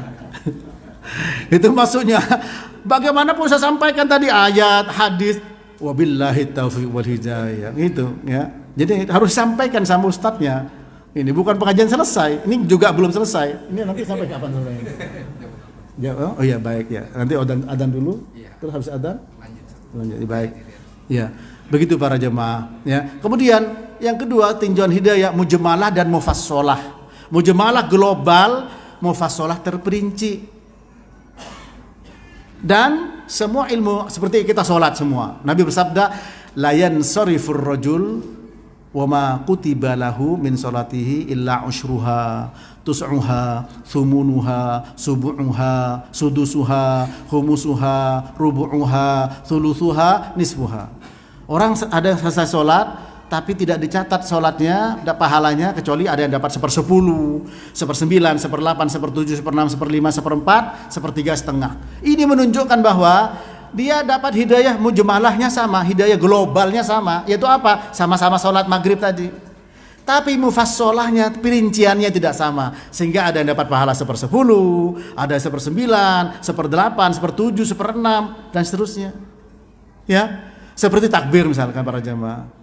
Itu maksudnya. Bagaimanapun saya sampaikan tadi ayat, hadis, wabillahi taufiq wal hidayah, gitu ya. Jadi harus sampaikan sama ustadznya. Ini bukan pengajian selesai, ini juga belum selesai. Ini nanti sampai kapan selesai? Ya, oh iya baik ya. Nanti adzan dulu, terus habis adzan lanjut. Baik. Ya, begitu para jemaah. Ya. Kemudian yang kedua, tinjauan hidayah mujmalah dan mufassalah. Mujmalah global, mufassalah terperinci. Dan semua ilmu seperti kita sholat semua. Nabi bersabda, la yansarifur rajul wa ma kutiba lahu min salatihi illa ushruha tus'uha thumunuha subu'uha sudusuha khumusuha rubu'uha thuluthuha nisfuha. Orang ada selesai sholat tapi tidak dicatat sholatnya, pahalanya, kecuali ada yang dapat 1/10, 1/9, 1/8, 1/7, 1/6, 1/5, 1/4, 1/3,5. Ini menunjukkan bahwa dia dapat hidayah mujmalahnya sama, hidayah globalnya sama, yaitu apa? Sama-sama sholat maghrib tadi. Tapi mufassolahnya, perinciannya tidak sama, sehingga ada yang dapat pahala 1/10, ada 1/9, 1/8, 1/7, 1/6, dan seterusnya. Ya, seperti takbir misalkan para jamaah.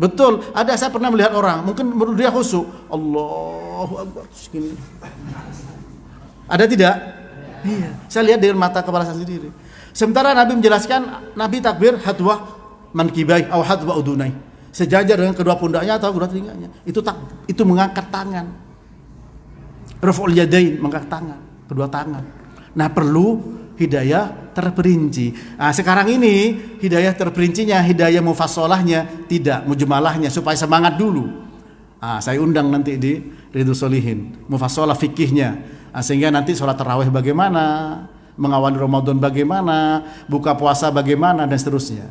Betul, saya pernah melihat orang, mungkin menurut dia khusyuk, Allahu Akbar, segini. Ada tidak? Iya, saya lihat dengan mata kepala saya sendiri. Sementara Nabi menjelaskan, Nabi takbir hadwa mankibai atau hadwa udunai, sejajar dengan kedua pundaknya atau kedua telinganya. Itu mengangkat tangan. Raf'ul yadain, mengangkat tangan, kedua tangan. Nah, perlu hidayah terperinci. Nah, sekarang ini hidayah terperincinya, hidayah mufassolahnya tidak, mujmalahnya, supaya semangat dulu. Saya undang nanti di Ridhus Sholihin, mufassolah fikihnya. Sehingga nanti sholat tarawih bagaimana, mengawali Ramadan bagaimana, buka puasa bagaimana, dan seterusnya.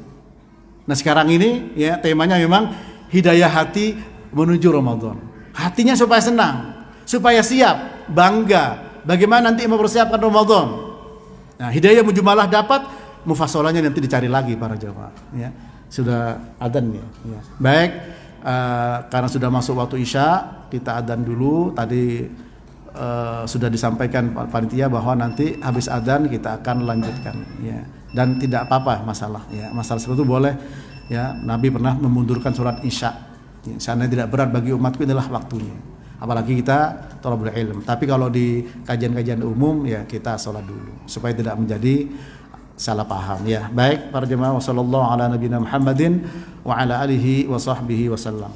Nah, sekarang ini ya temanya memang hidayah hati menuju Ramadan. Hatinya supaya senang, supaya siap, bangga. Bagaimana nanti mempersiapkan Ramadan? Nah, hidayah mujmalah dapat, mufassolahnya nanti dicari lagi para jamaah. Ya, sudah adzan ya. Baik, karena sudah masuk waktu Isya, kita adzan dulu. Tadi sudah disampaikan panitia bahwa nanti habis adzan kita akan lanjutkan. Ya, dan tidak apa-apa masalah. Ya, masalah seperti itu boleh. Ya, Nabi pernah memundurkan sholat Isya. Ya, sana tidak berat bagi umatku, inilah waktunya. Apalagi kita thalabul ilm. Tapi kalau di kajian-kajian umum ya kita sholat dulu supaya tidak menjadi salah paham ya. Baik para jemaah, wassallallahu ala nabiyina Muhammadin wa ala alihi wa sahbihi wasallam.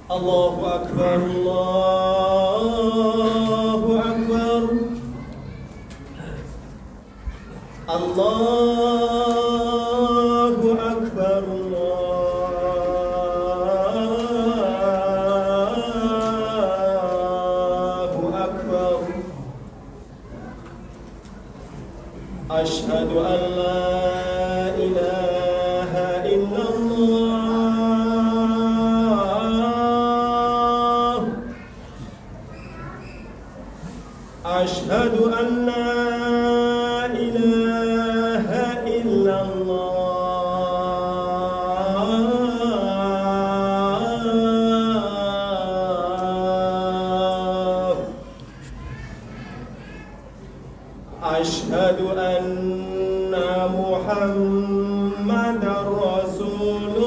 Allahu Akbar, Allahu Akbar, Allahu Akbar, Allahu Akbar. Asyhadu an la ilaha illallah. Asyhadu an la ilaha illallah. Asyhadu anna Muhammadar Rasulullah.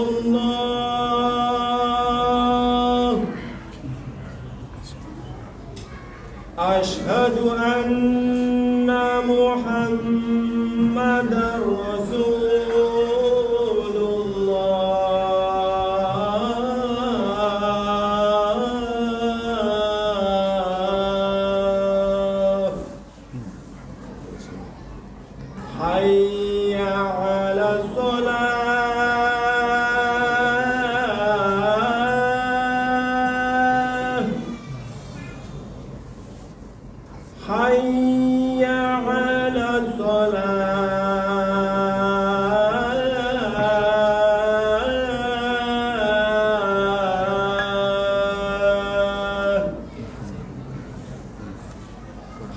Asyhadu anna Muhammadar Rasulullah. Hayya 'alas shalah. Hayya 'alas shalah.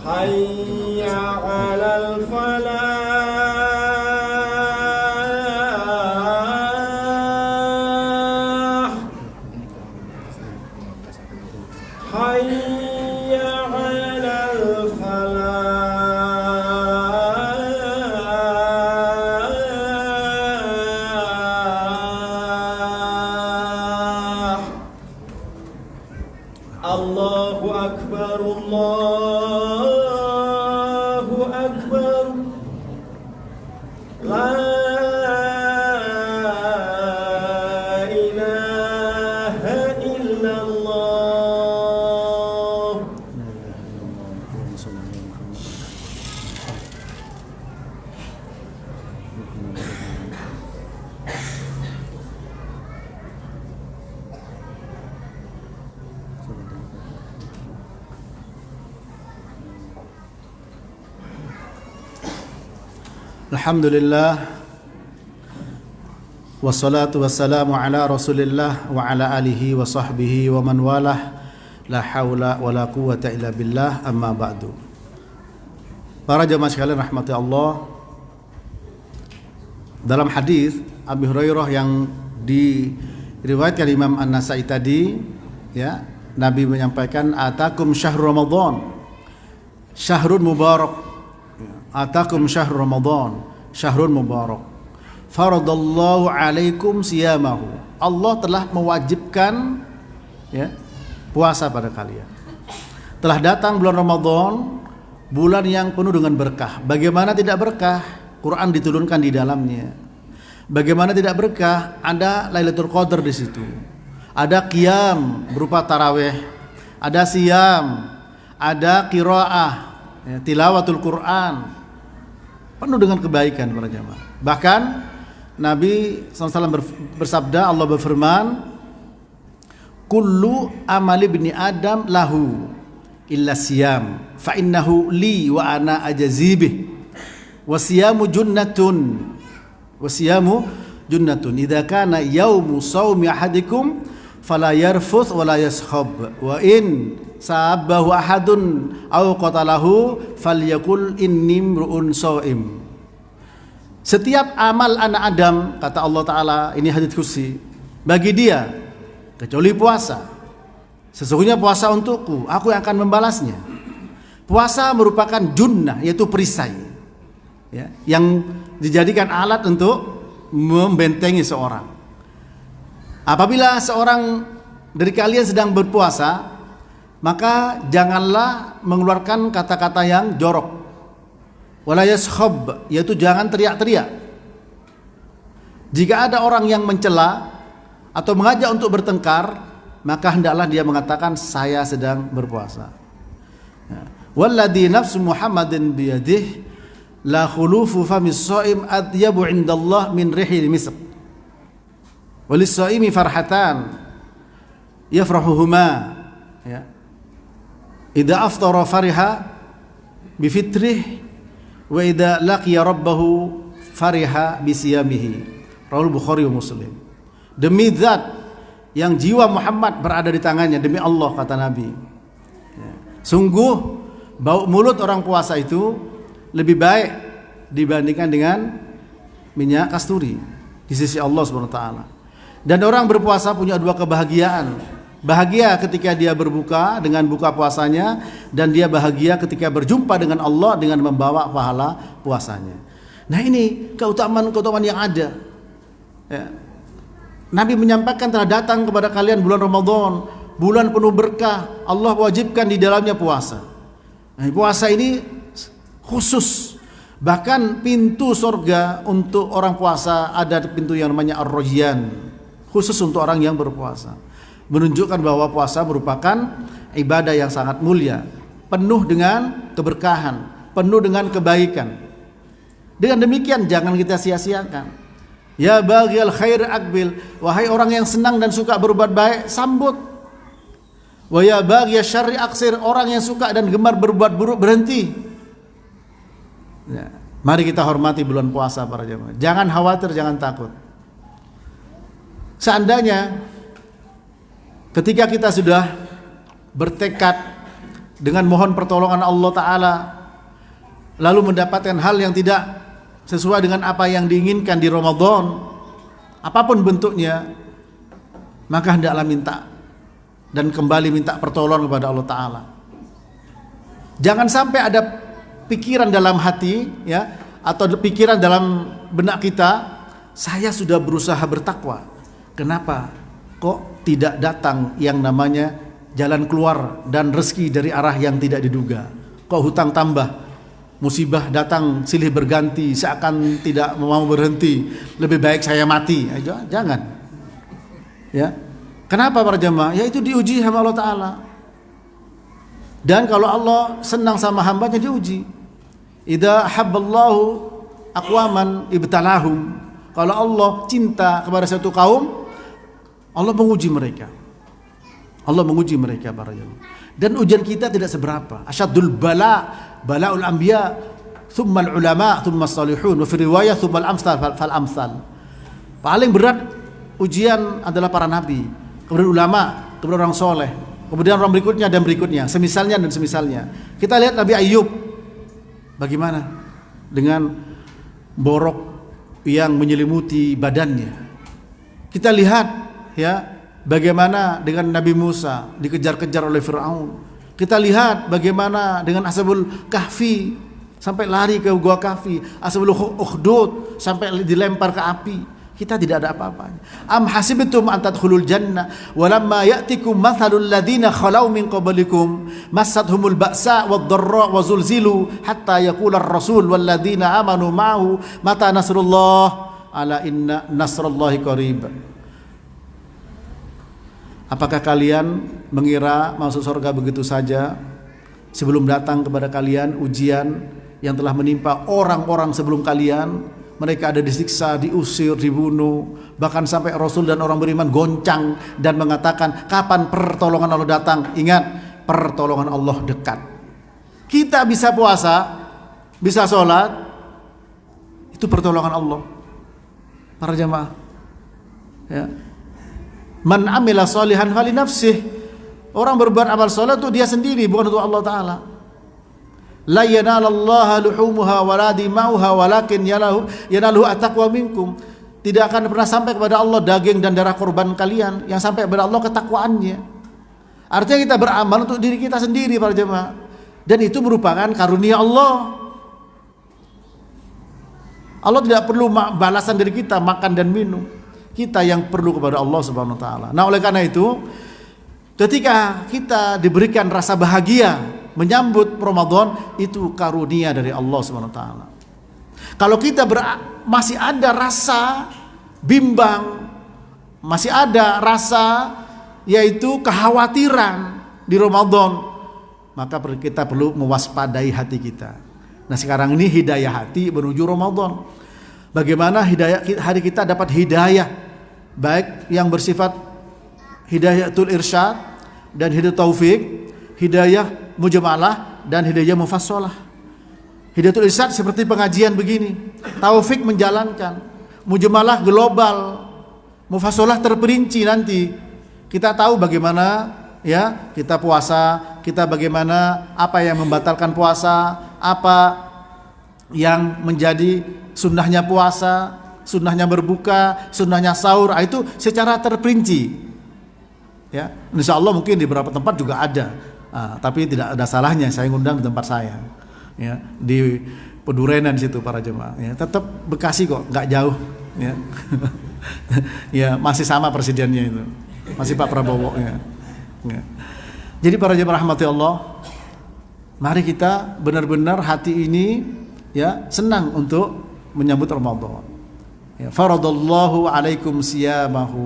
Hayya 'alal falah. Hayya 'alal falah. Allahu Akbar, Allahu Akbar. La ilaha Alhamdulillah, wassalatu wassalamu ala rasulillah wa ala alihi wa sahbihi wa man walah, la hawla wa la quwwata illa billah, amma ba'du. Para jamaah sekalian rahmati Allah, dalam hadis Abi Hurairah yang diriwayatkan Imam An-Nasa'i tadi, ya, Nabi menyampaikan, atakum syahrul Ramadan syahrun mubarak. Atakum syahrul Ramadan syahrun mubarak. Faradallahu alaikum siyamahu. Allah telah mewajibkan, ya, puasa pada kalian. Telah datang bulan Ramadan, bulan yang penuh dengan berkah. Bagaimana tidak berkah? Quran diturunkan di dalamnya. Bagaimana tidak berkah? Ada Lailatul Qadar di situ. Ada qiyam berupa tarawih, ada siyam, ada qiraah, ya, tilawatul Quran. Penuh dengan kebaikan para jamaah. Bahkan Nabi SAW bersabda, Allah berfirman, kullu amali bni Adam lahu illa siyam fa innahu li wa ana ajazibih wa siyamu junnatun idza kana yaumu shaumi ahadikum fala yarfuth wa la yaskhab wa in sabahu ahadun aw qatalahu falyakul inni mru'un shaim. Setiap amal anak Adam, kata Allah Ta'ala, ini hadits kursi, bagi dia kecuali puasa. Sesungguhnya puasa untukku, aku yang akan membalasnya. Puasa merupakan junnah, yaitu perisai, ya, yang dijadikan alat untuk membentengi seorang. Apabila seorang dari kalian sedang berpuasa, maka janganlah mengeluarkan kata-kata yang jorok. Wala yaskhab, yaitu jangan teriak-teriak. Jika ada orang yang mencela atau mengajak untuk bertengkar, maka hendaklah dia mengatakan saya sedang berpuasa. Walladzi nafsu Muhammadin biyadihi la khulufu famis shaim atyabu indallah min rihil misk. Walis shaimi farhatan yafrahuhuma, ya. Idza aftara fariha bi fitrih wa idza laqiya rabbahu fariha bi siyamihi. Rawahul Bukhari wa Muslim. Demi zat yang jiwa Muhammad berada di tangannya, demi Allah, kata Nabi, ya, sungguh bau mulut orang puasa itu lebih baik dibandingkan dengan minyak kasturi di sisi Allah Subhanahu wa taala. Dan orang berpuasa punya dua kebahagiaan. Bahagia ketika dia berbuka dengan buka puasanya, dan dia bahagia ketika berjumpa dengan Allah dengan membawa pahala puasanya. Nah, ini keutamaan-keutamaan yang ada, ya. Nabi menyampaikan telah datang kepada kalian bulan Ramadan, bulan penuh berkah. Allah wajibkan di dalamnya puasa. Nah, puasa ini khusus. Bahkan pintu surga untuk orang puasa ada pintu yang namanya Ar-Rayyan, khusus untuk orang yang berpuasa. Menunjukkan bahwa puasa merupakan ibadah yang sangat mulia, penuh dengan keberkahan, penuh dengan kebaikan. Dengan demikian jangan kita sia-siakan. Ya baghil khair aqbil, wahai orang yang senang dan suka berbuat baik, sambut. Wa ya baghiy syarri aqsir, orang yang suka dan gemar berbuat buruk, berhenti. Ya, mari kita hormati bulan puasa para jemaah. Jangan khawatir, jangan takut. Seandainya ketika kita sudah bertekad dengan mohon pertolongan Allah Ta'ala, lalu mendapatkan hal yang tidak sesuai dengan apa yang diinginkan di Ramadan, apapun bentuknya, maka hendaklah minta dan kembali minta pertolongan kepada Allah Ta'ala. Jangan sampai ada pikiran dalam hati, ya, atau pikiran dalam benak kita, saya sudah berusaha bertakwa, kenapa kok tidak datang yang namanya jalan keluar dan rezeki dari arah yang tidak diduga? Kok hutang tambah, musibah datang silih berganti, seakan tidak mau berhenti, lebih baik saya mati. Jangan, ya. Kenapa para jemaah? Ya, itu diuji sama Allah Ta'ala. Dan kalau Allah senang sama hambanya, diuji. Idza habballahu aqwaman ibtalahum. Kalau Allah cinta kepada satu kaum, Allah menguji mereka. Allah menguji mereka para jemaah. Dan ujian kita tidak seberapa. Asyadul bala, balaul anbiya. thumma ulama, thumma salihun, wa fi riwayah thumma al-amsal fal amsal. Paling berat ujian adalah para nabi, kemudian ulama, kemudian orang soleh, kemudian orang berikutnya dan berikutnya, semisalnya dan semisalnya. Kita lihat Nabi Ayub, bagaimana dengan borok yang menyelimuti badannya. Kita lihat ya bagaimana dengan Nabi Musa dikejar-kejar oleh Fir'aun. Kita lihat bagaimana dengan Ashabul Kahfi sampai lari ke gua Kahfi, Ashabul Ukhdud sampai dilempar ke api. Kita tidak ada apa-apanya. Am hasibtum an tadkhulul jannah walamma ya'tikum mathalul ladzina khalau min qablikum massathumul ba'sa wad-dharra wa zulzilu hatta yaqula ar-rasul wal ladzina amanu ma'ahu mata nasrullah ala inna nasrallahi qarib. Apakah kalian mengira masuk surga begitu saja sebelum datang kepada kalian ujian yang telah menimpa orang-orang sebelum kalian? Mereka ada disiksa, diusir, dibunuh, bahkan sampai Rasul dan orang beriman goncang dan mengatakan, kapan pertolongan Allah datang? Ingat, pertolongan Allah dekat. Kita bisa puasa, bisa sholat, itu pertolongan Allah. Para jamaah, ya. Man amila sholihan fali nafsih. Orang berbuat amal soleh itu dia sendiri, bukan untuk Allah Ta'ala. La yanalallaha luhumuha wala dima'uha walakin yanaluhu at-taqwa minkum. Tidak akan pernah sampai kepada Allah daging dan darah korban kalian, yang sampai kepada Allah ketakwaannya. Artinya kita beramal untuk diri kita sendiri para jemaah, dan itu merupakan karunia Allah. Allah tidak perlu balasan dari kita makan dan minum. Kita yang perlu kepada Allah Subhanahu wa taala. Nah, oleh karena itu ketika kita diberikan rasa bahagia menyambut Ramadan, itu karunia dari Allah Subhanahu wa taala. Kalau kita masih ada rasa bimbang, masih ada rasa yaitu kekhawatiran di Ramadan, maka kita perlu mewaspadai hati kita. Nah, sekarang ini hidayah hati menuju Ramadan. Bagaimana hari kita dapat hidayah baik yang bersifat hidayatul irsyad dan hidayah taufik, hidayah mujamalah dan hidayah mufassalah. Hidayatul irsyad seperti pengajian begini, taufik menjalankan, mujamalah global, mufassalah terperinci nanti. Kita tahu bagaimana ya kita puasa, kita bagaimana apa yang membatalkan puasa, apa yang menjadi sunnahnya puasa, sunnahnya berbuka, sunnahnya sahur, itu secara terperinci. Ya, insya Allah mungkin di beberapa tempat juga ada, tapi tidak ada salahnya saya ngundang di tempat saya, ya, di Pedurenan situ para jemaah. Ya, tetap Bekasi kok, nggak jauh. Ya, ya masih sama presidennya itu, masih Pak Prabowo. Ya. Ya. Jadi para jemaah rahmati Allah, mari kita benar-benar hati ini ya senang untuk menyambut Ramadan. Ya, faradallahu alaikum siyamahu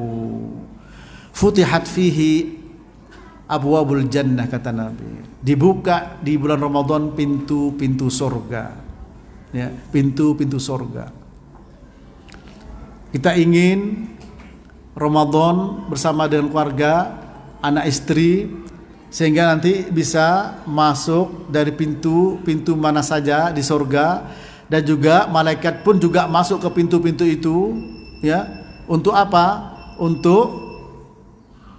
futihat fihi abwabul jannah, kata Nabi. Dibuka di bulan Ramadan pintu-pintu surga. Ya, pintu-pintu surga. Kita ingin Ramadan bersama dengan keluarga, anak istri, sehingga nanti bisa masuk dari pintu-pintu mana saja di surga, dan juga malaikat pun juga masuk ke pintu-pintu itu, ya. Untuk apa? Untuk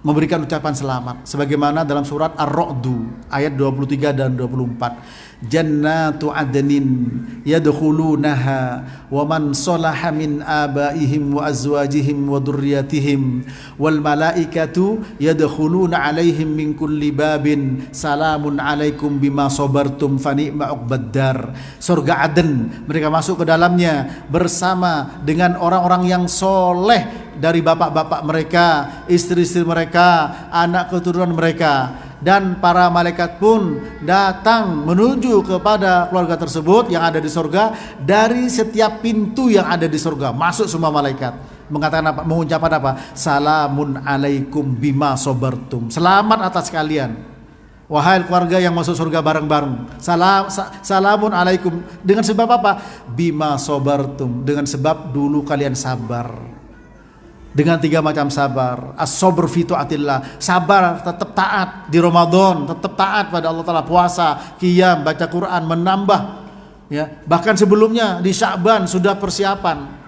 memberikan ucapan selamat sebagaimana dalam surat Ar-Ra'd ayat 23 dan 24. Jannatu adnin yadkhulunaha wa man salaha min abaihim wa azwajihim wa dzurriyyatihim wal malaikatu yadkhuluna alaihim min kulli babin salamun alaikum bima sabartum fa ni'ma uqbaddar. Surga Aden, mereka masuk ke dalamnya bersama dengan orang-orang yang soleh dari bapak-bapak mereka, istri-istri mereka, anak keturunan mereka, dan para malaikat pun datang menuju kepada keluarga tersebut yang ada di surga dari setiap pintu yang ada di surga. Masuk semua malaikat mengatakan apa? Mengucapkan apa? Salamun alaikum bima sabartum. Selamat atas kalian, wahai keluarga yang masuk surga bareng-bareng. Salamun alaikum dengan sebab apa? Bima sabartum, dengan sebab dulu kalian sabar. Dengan 3 macam sabar. As-sabr fi taatillah, sabar tetap taat di Ramadan, tetap taat pada Allah Ta'ala, puasa, qiyam, baca Quran, menambah Ya, bahkan sebelumnya di Sya'ban sudah persiapan.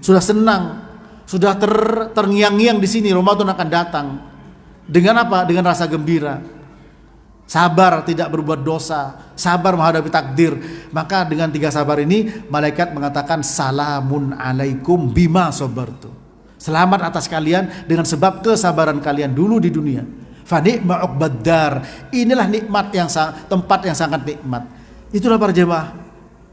Sudah senang, sudah terngiang-ngiang di sini Ramadan akan datang. Dengan apa? Dengan rasa gembira. Sabar tidak berbuat dosa, sabar menghadapi takdir. Maka dengan 3 sabar ini malaikat mengatakan salamun alaikum bima sabartu. Selamat atas kalian dengan sebab kesabaran kalian dulu di dunia. Fa ni'ma uqbaddar. Inilah nikmat yang tempat yang sangat nikmat. Itulah para jemaah.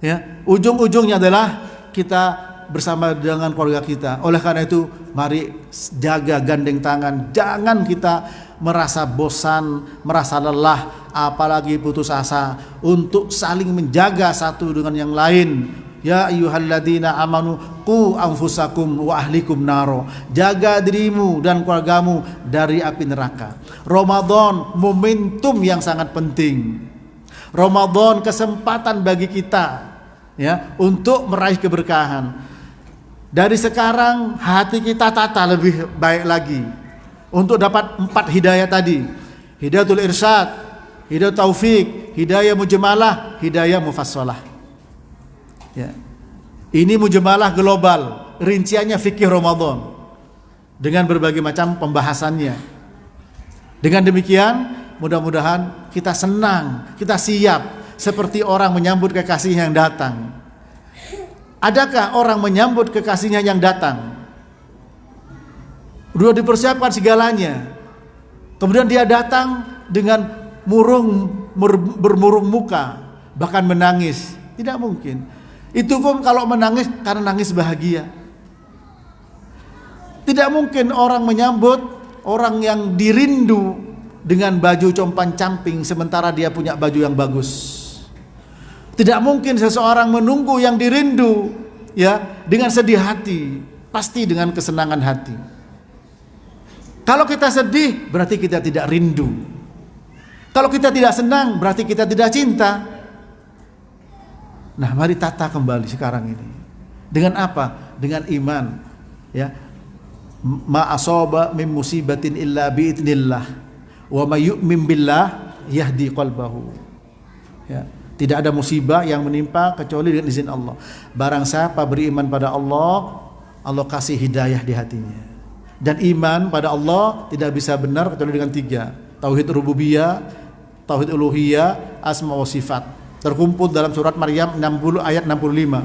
Ya, ujung-ujungnya adalah kita bersama dengan keluarga kita. Oleh karena itu, mari jaga gandeng tangan. Jangan kita merasa bosan, merasa lelah, apalagi putus asa untuk saling menjaga satu dengan yang lain. Ya ayyuhalladzina amanu qu anfusakum wa ahlikum naro. Jaga dirimu dan keluargamu dari api neraka. Ramadan momentum yang sangat penting. Ramadan kesempatan bagi kita ya untuk meraih keberkahan. Dari sekarang hati kita tata lebih baik lagi untuk dapat 4 hidayah tadi. Hidayatul irsyad, hidayah taufik, hidayah mujmalah, hidayah mufassalah. Ya. Ini mujmalah global, rinciannya fikih Ramadan dengan berbagai macam pembahasannya. Dengan demikian, mudah-mudahan kita senang, kita siap seperti orang menyambut kekasih yang datang. Adakah orang menyambut kekasihnya yang datang? Sudah dipersiapkan segalanya. Kemudian dia datang dengan bermurung muka, bahkan menangis. Tidak mungkin. Itu pun kalau menangis karena nangis bahagia. Tidak mungkin orang menyambut orang yang dirindu dengan baju compang-camping sementara dia punya baju yang bagus. Tidak mungkin seseorang menunggu yang dirindu ya dengan sedih hati, pasti dengan kesenangan hati. Kalau kita sedih berarti kita tidak rindu. Kalau kita tidak senang berarti kita tidak cinta. Nah, mari tata kembali sekarang ini. Dengan apa? Dengan iman. Ya. Ma asaba min musibatin illa bi idznillah wa may yu'min billah yahdi qalbahu. Ya. Tidak ada musibah yang menimpa kecuali dengan izin Allah. Barang siapa beriman pada Allah, Allah kasih hidayah di hatinya. Dan iman pada Allah tidak bisa benar kecuali dengan 3. Tauhid rububiyah, tauhid uluhiyah, asma wa sifat. Terkumpul dalam surat Maryam 60 ayat 65.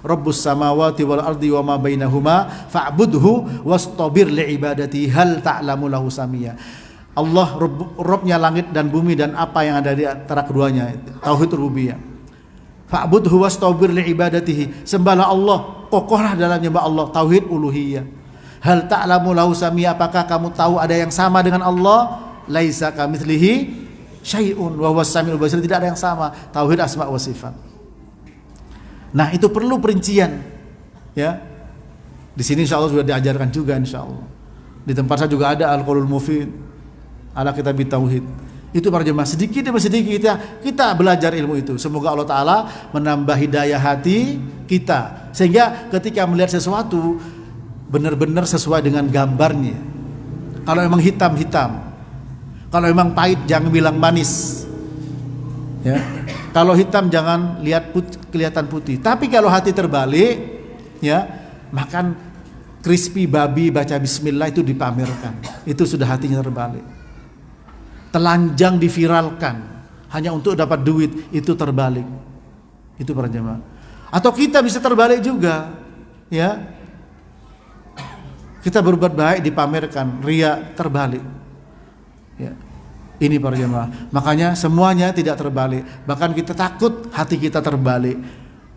Rabbus samawati wal ardi wa ma bainahuma fa'budhu wastabir li'ibadati hal ta'lamu lahu samia. Allah Rabbnya langit dan bumi dan apa yang ada di antara keduanya. Tauhid rububiyah. Fa'budhu wastabir li'ibadatihi. Sembahlah Allah, kokohlah dalam menyembah Allah. Tauhid uluhiyah. Hal ta'lamu lahu samia. Apakah kamu tahu ada yang sama dengan Allah? Laisa kamitslihi syai'un wa huwas samiul basir. Tidak ada yang sama. Tauhid asma wa sifat. Nah, itu perlu perincian. Ya. Di sini insyaallah sudah diajarkan juga insyaallah. Di tempat saya juga ada Al-Qaulul Mufid ala kitab tauhid. Itu para jemaah sedikit demi sedikit kita belajar ilmu itu. Semoga Allah Ta'ala menambah hidayah hati kita sehingga ketika melihat sesuatu benar-benar sesuai dengan gambarnya. Kalau memang hitam, kalau memang pahit jangan bilang manis ya. Kalau hitam jangan lihat kelihatan putih. Tapi kalau hati terbalik ya, makan crispy babi baca bismillah itu dipamerkan. Itu sudah hatinya terbalik. Telanjang diviralkan hanya untuk dapat duit, itu terbalik. Itu para jemaah. Atau kita bisa terbalik juga, ya. Kita berbuat baik dipamerkan, ria terbalik. Ya. Ini para jemaah. Makanya semuanya tidak terbalik. Bahkan kita takut hati kita terbalik,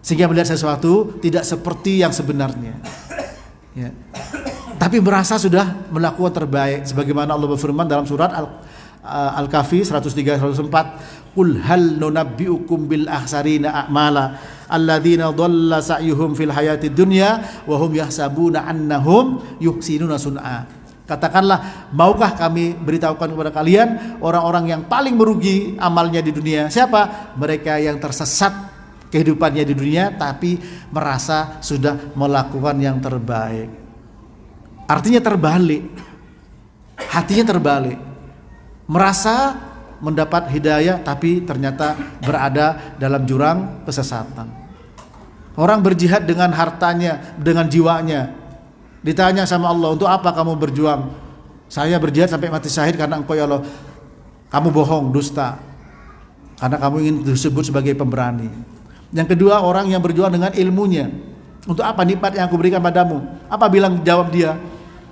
sehingga melihat sesuatu tidak seperti yang sebenarnya. Ya. Tapi merasa sudah melakukan terbaik, sebagaimana Allah berfirman dalam surat Al-Kahfi 103-104, Qul hal nunabbi'ukum bil akhsarina a'mala alladzina dhalla sa'yuhum fil hayatid dunya wa hum yahsabuna annahum yuhsinuna sun'a. Katakanlah, maukah kami beritahukan kepada kalian orang-orang yang paling merugi amalnya di dunia? Siapa? Mereka yang tersesat kehidupannya di dunia tapi merasa sudah melakukan yang terbaik. Artinya terbalik. Hatinya terbalik. Merasa mendapat hidayah tapi ternyata berada dalam jurang kesesatan. Orang berjihad dengan hartanya, dengan jiwanya. Ditanya sama Allah, untuk apa kamu berjuang? Saya berjihad sampai mati syahid karena Engkau ya Allah. Kamu bohong, dusta. Karena kamu ingin disebut sebagai pemberani. Yang kedua, orang yang berjuang dengan ilmunya. Untuk apa nikmat yang aku berikan padamu? Apa bilang jawab dia?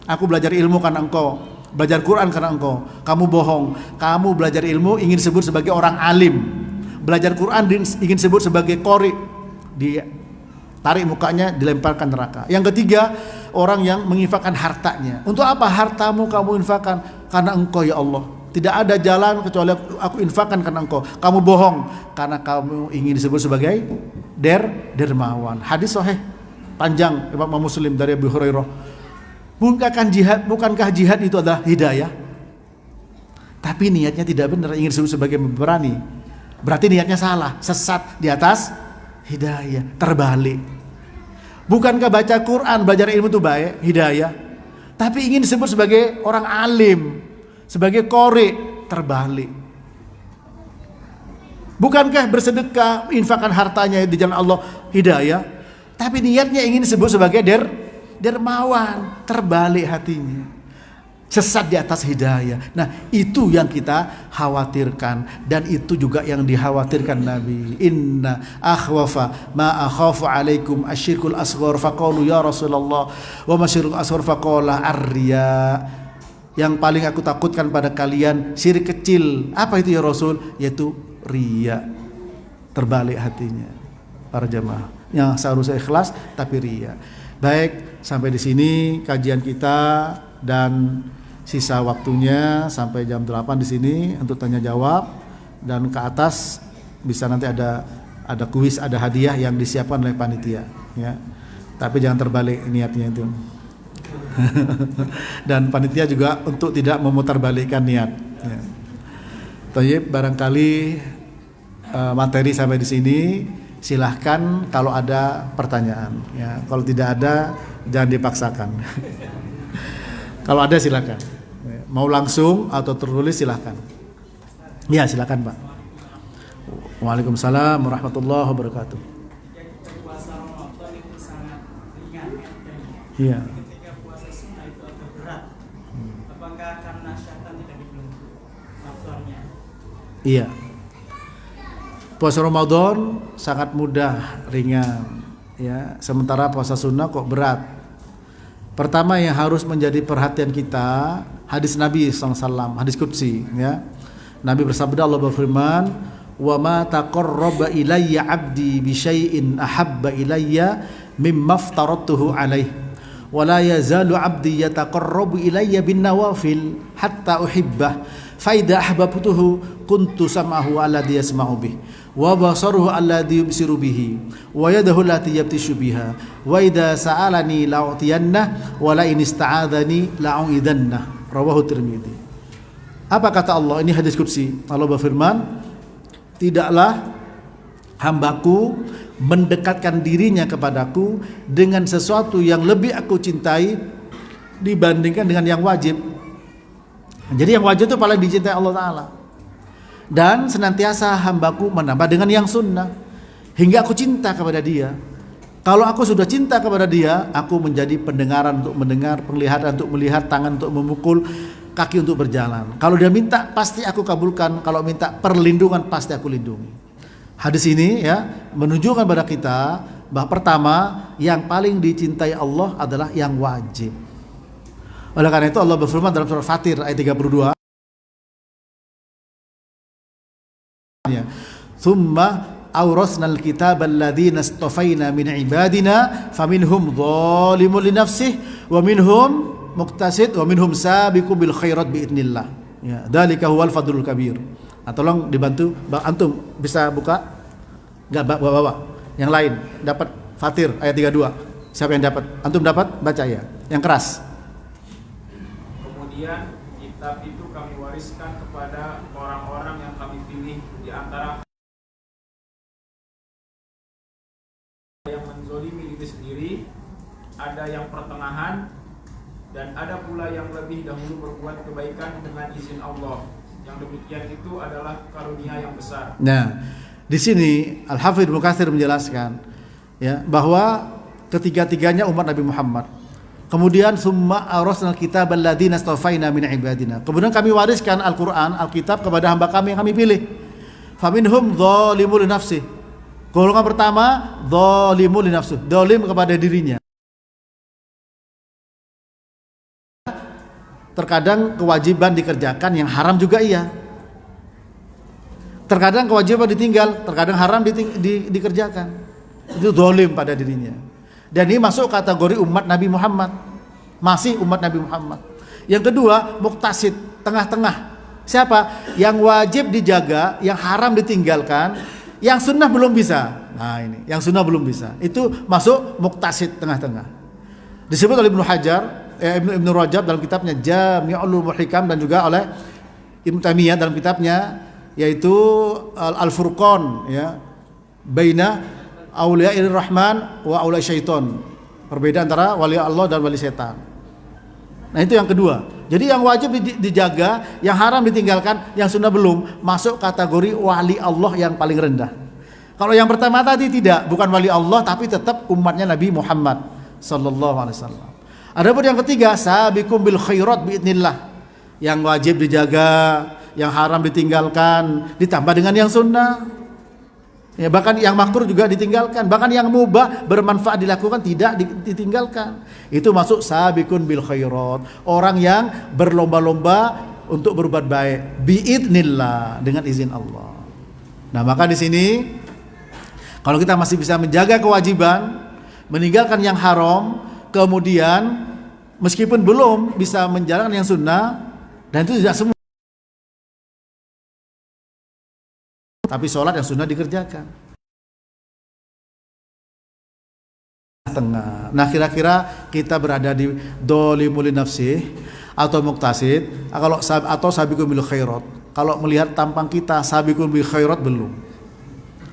Aku belajar ilmu karena Engkau, belajar Quran karena Engkau. Kamu bohong. Kamu belajar ilmu ingin disebut sebagai orang alim. Belajar Quran ingin disebut sebagai qori. Tarik mukanya, dilemparkan neraka. Yang ketiga, orang yang menginfakkan hartanya. Untuk apa hartamu kamu infakkan? Karena Engkau ya Allah. Tidak ada jalan kecuali aku infakkan karena Engkau. Kamu bohong karena kamu ingin disebut sebagai dermawan. Hadis sahih panjang Imam Muslim dari Abu Hurairah. Bukankah jihad itu adalah hidayah? Tapi niatnya tidak benar, ingin disebut sebagai pemberani. Berarti niatnya salah, sesat di atas hidayah, terbalik. Bukankah baca Quran, belajar ilmu itu baik, hidayah? Tapi ingin disebut sebagai orang alim, sebagai qori, terbalik. Bukankah bersedekah, infakkan hartanya di jalan Allah, hidayah? Tapi niatnya ingin disebut sebagai dermawan, terbalik hatinya. Sesat di atas hidayah. Nah, itu yang kita khawatirkan, dan itu juga yang dikhawatirkan Nabi. Inna akhwafa ma akhafu alaikum asyirkul asghar faqalu ya Rasulullah wa masyirkul asghar faqala ar-riya. Yang paling aku takutkan pada kalian syirik kecil. Apa itu ya Rasul? Yaitu riya. Terbalik hatinya para jamaah. Yang seharusnya ikhlas tapi riya. Baik, sampai di sini kajian kita, dan sisa waktunya sampai jam 8 di sini untuk tanya jawab, dan ke atas bisa nanti ada kuis, ada hadiah yang disiapkan oleh panitia ya. Tapi jangan terbalik niatnya itu. Dan panitia juga untuk tidak memutarbalikkan niat ya. Tayyib, barangkali materi sampai di sini. Silahkan kalau ada pertanyaan ya. Kalau tidak ada jangan dipaksakan. Kalau ada silahkan. Mau langsung atau tertulis silahkan. Ya silahkan Pak. Waalaikumsalam warahmatullahi wabarakatuh. Puasa Ramadan itu sangat ringan ya. Iya. Ketika puasa sunnah itu agak berat. Apakah karena syaitan tidak dibelenggu faktornya? Iya. Puasa Ramadan sangat mudah, ringan ya. Sementara puasa sunnah kok berat. Pertama yang harus menjadi perhatian kita, hadis Nabi SAW, hadis qudsi ya. Nabi bersabda, Allah berfirman, "Wa ma taqarraba ilayya 'abdi bi syai'in ahabba ilayya mimma aftaratuhu alaih. Wa la yazalu 'abdi yataqarrabu ilayya bin nawafil hatta uhibbah. Fa idza ahbabtuhu kuntu sam'ahu alladhi yasma'u bih, wa basaruhu alladhi yubsiru bihi, wa yadahu allati yabtishu biha, wa idza sa'alani la'utiyanna, wa la in ista'adzani la'u'idanna." Rawahu Tirmidzi. Apa kata Allah? Ini hadis qudsi. Allah berfirman, tidaklah hambaku mendekatkan dirinya kepadaku dengan sesuatu yang lebih aku cintai dibandingkan dengan yang wajib. Jadi yang wajib itu paling dicintai Allah Ta'ala. Dan senantiasa hambaku menambah dengan yang sunnah hingga aku cinta kepada dia. Kalau aku sudah cinta kepada dia, aku menjadi pendengaran untuk mendengar, penglihatan untuk melihat, tangan untuk memukul, kaki untuk berjalan. Kalau dia minta, pasti aku kabulkan. Kalau minta perlindungan, pasti aku lindungi. Hadis ini ya menunjukkan pada kita bahwa pertama, yang paling dicintai Allah adalah yang wajib. Oleh karena itu Allah berfirman dalam surah Fatir ayat 32. Thumma awrasnal kitaba alladhina istafaina min ibadina faminhum zalimun li nafsihi wa minhum muqtasid wa minhum sabiqun bil khairat biidznillah. Ya, dzalika huwal fadlul kabir. Nah, tolong dibantu Bang Antum bisa buka? Enggak bawa. Yang lain dapat Fatir ayat 32. Siapa yang dapat? Antum dapat? Baca ya. Yang keras. Kemudian kitab itu kami wariskan kepada orang-orang yang kami pilih di antara yang menzolimi diri sendiri, ada yang pertengahan, dan ada pula yang lebih dahulu berbuat kebaikan dengan izin Allah. Yang demikian itu adalah karunia yang besar. Nah, di sini Al-Hafidz Ibnu Katsir menjelaskan ya bahwa ketiga-tiganya umat Nabi Muhammad. Kemudian summa arsalnal kitaba alladzina astafaina min ibadina. Kemudian kami wariskan Al-Qur'an, Alkitab kepada hamba kami yang kami pilih. Faminhum dzalimun li nafsi. Golongan pertama dzalimun li nafsi, zalim kepada dirinya. Terkadang kewajiban dikerjakan, yang haram juga iya. Terkadang kewajiban ditinggal, terkadang haram dikerjakan. Itu zalim pada dirinya. Dan ini masuk kategori umat Nabi Muhammad. Masih umat Nabi Muhammad. Yang kedua, muktasid, tengah-tengah. Siapa? Yang wajib dijaga, yang haram ditinggalkan, yang sunnah belum bisa. Nah ini, yang sunnah belum bisa. Itu masuk muktasid, tengah-tengah. Disebut oleh Ibnu Rajab dalam kitabnya Jami'ul Hikam, dan juga oleh Ibnu Taimiyah dalam kitabnya yaitu Al-Furqan, ya, baina Auliya'ir Rahman wa Auliya Syaiton. Perbedaan antara wali Allah dan wali setan. Nah itu yang kedua. Jadi yang wajib dijaga, yang haram ditinggalkan, yang sunnah belum, masuk kategori wali Allah yang paling rendah. Kalau yang pertama tadi tidak, bukan wali Allah tapi tetap umatnya Nabi Muhammad sallallahu alaihi wasallam. Adapun yang ketiga, sabiqum bil khairat biidznillah. Yang wajib dijaga, yang haram ditinggalkan, ditambah dengan yang sunnah. Ya, bahkan yang makruh juga ditinggalkan, bahkan yang mubah bermanfaat dilakukan tidak ditinggalkan. Itu masuk sabiqun bil khairat, orang yang berlomba-lomba untuk berbuat baik biidznillah, dengan izin Allah. Nah, maka di sini kalau kita masih bisa menjaga kewajiban, meninggalkan yang haram, kemudian meskipun belum bisa menjalankan yang sunnah, dan itu tidak semua, tapi sholat yang sunnah dikerjakan. Tengah. Nah, kira-kira kita berada di dolimul nafsi atau muktasid, atau sabiqun bil khairat. Kalau melihat tampang kita sabiqun bil khairat belum.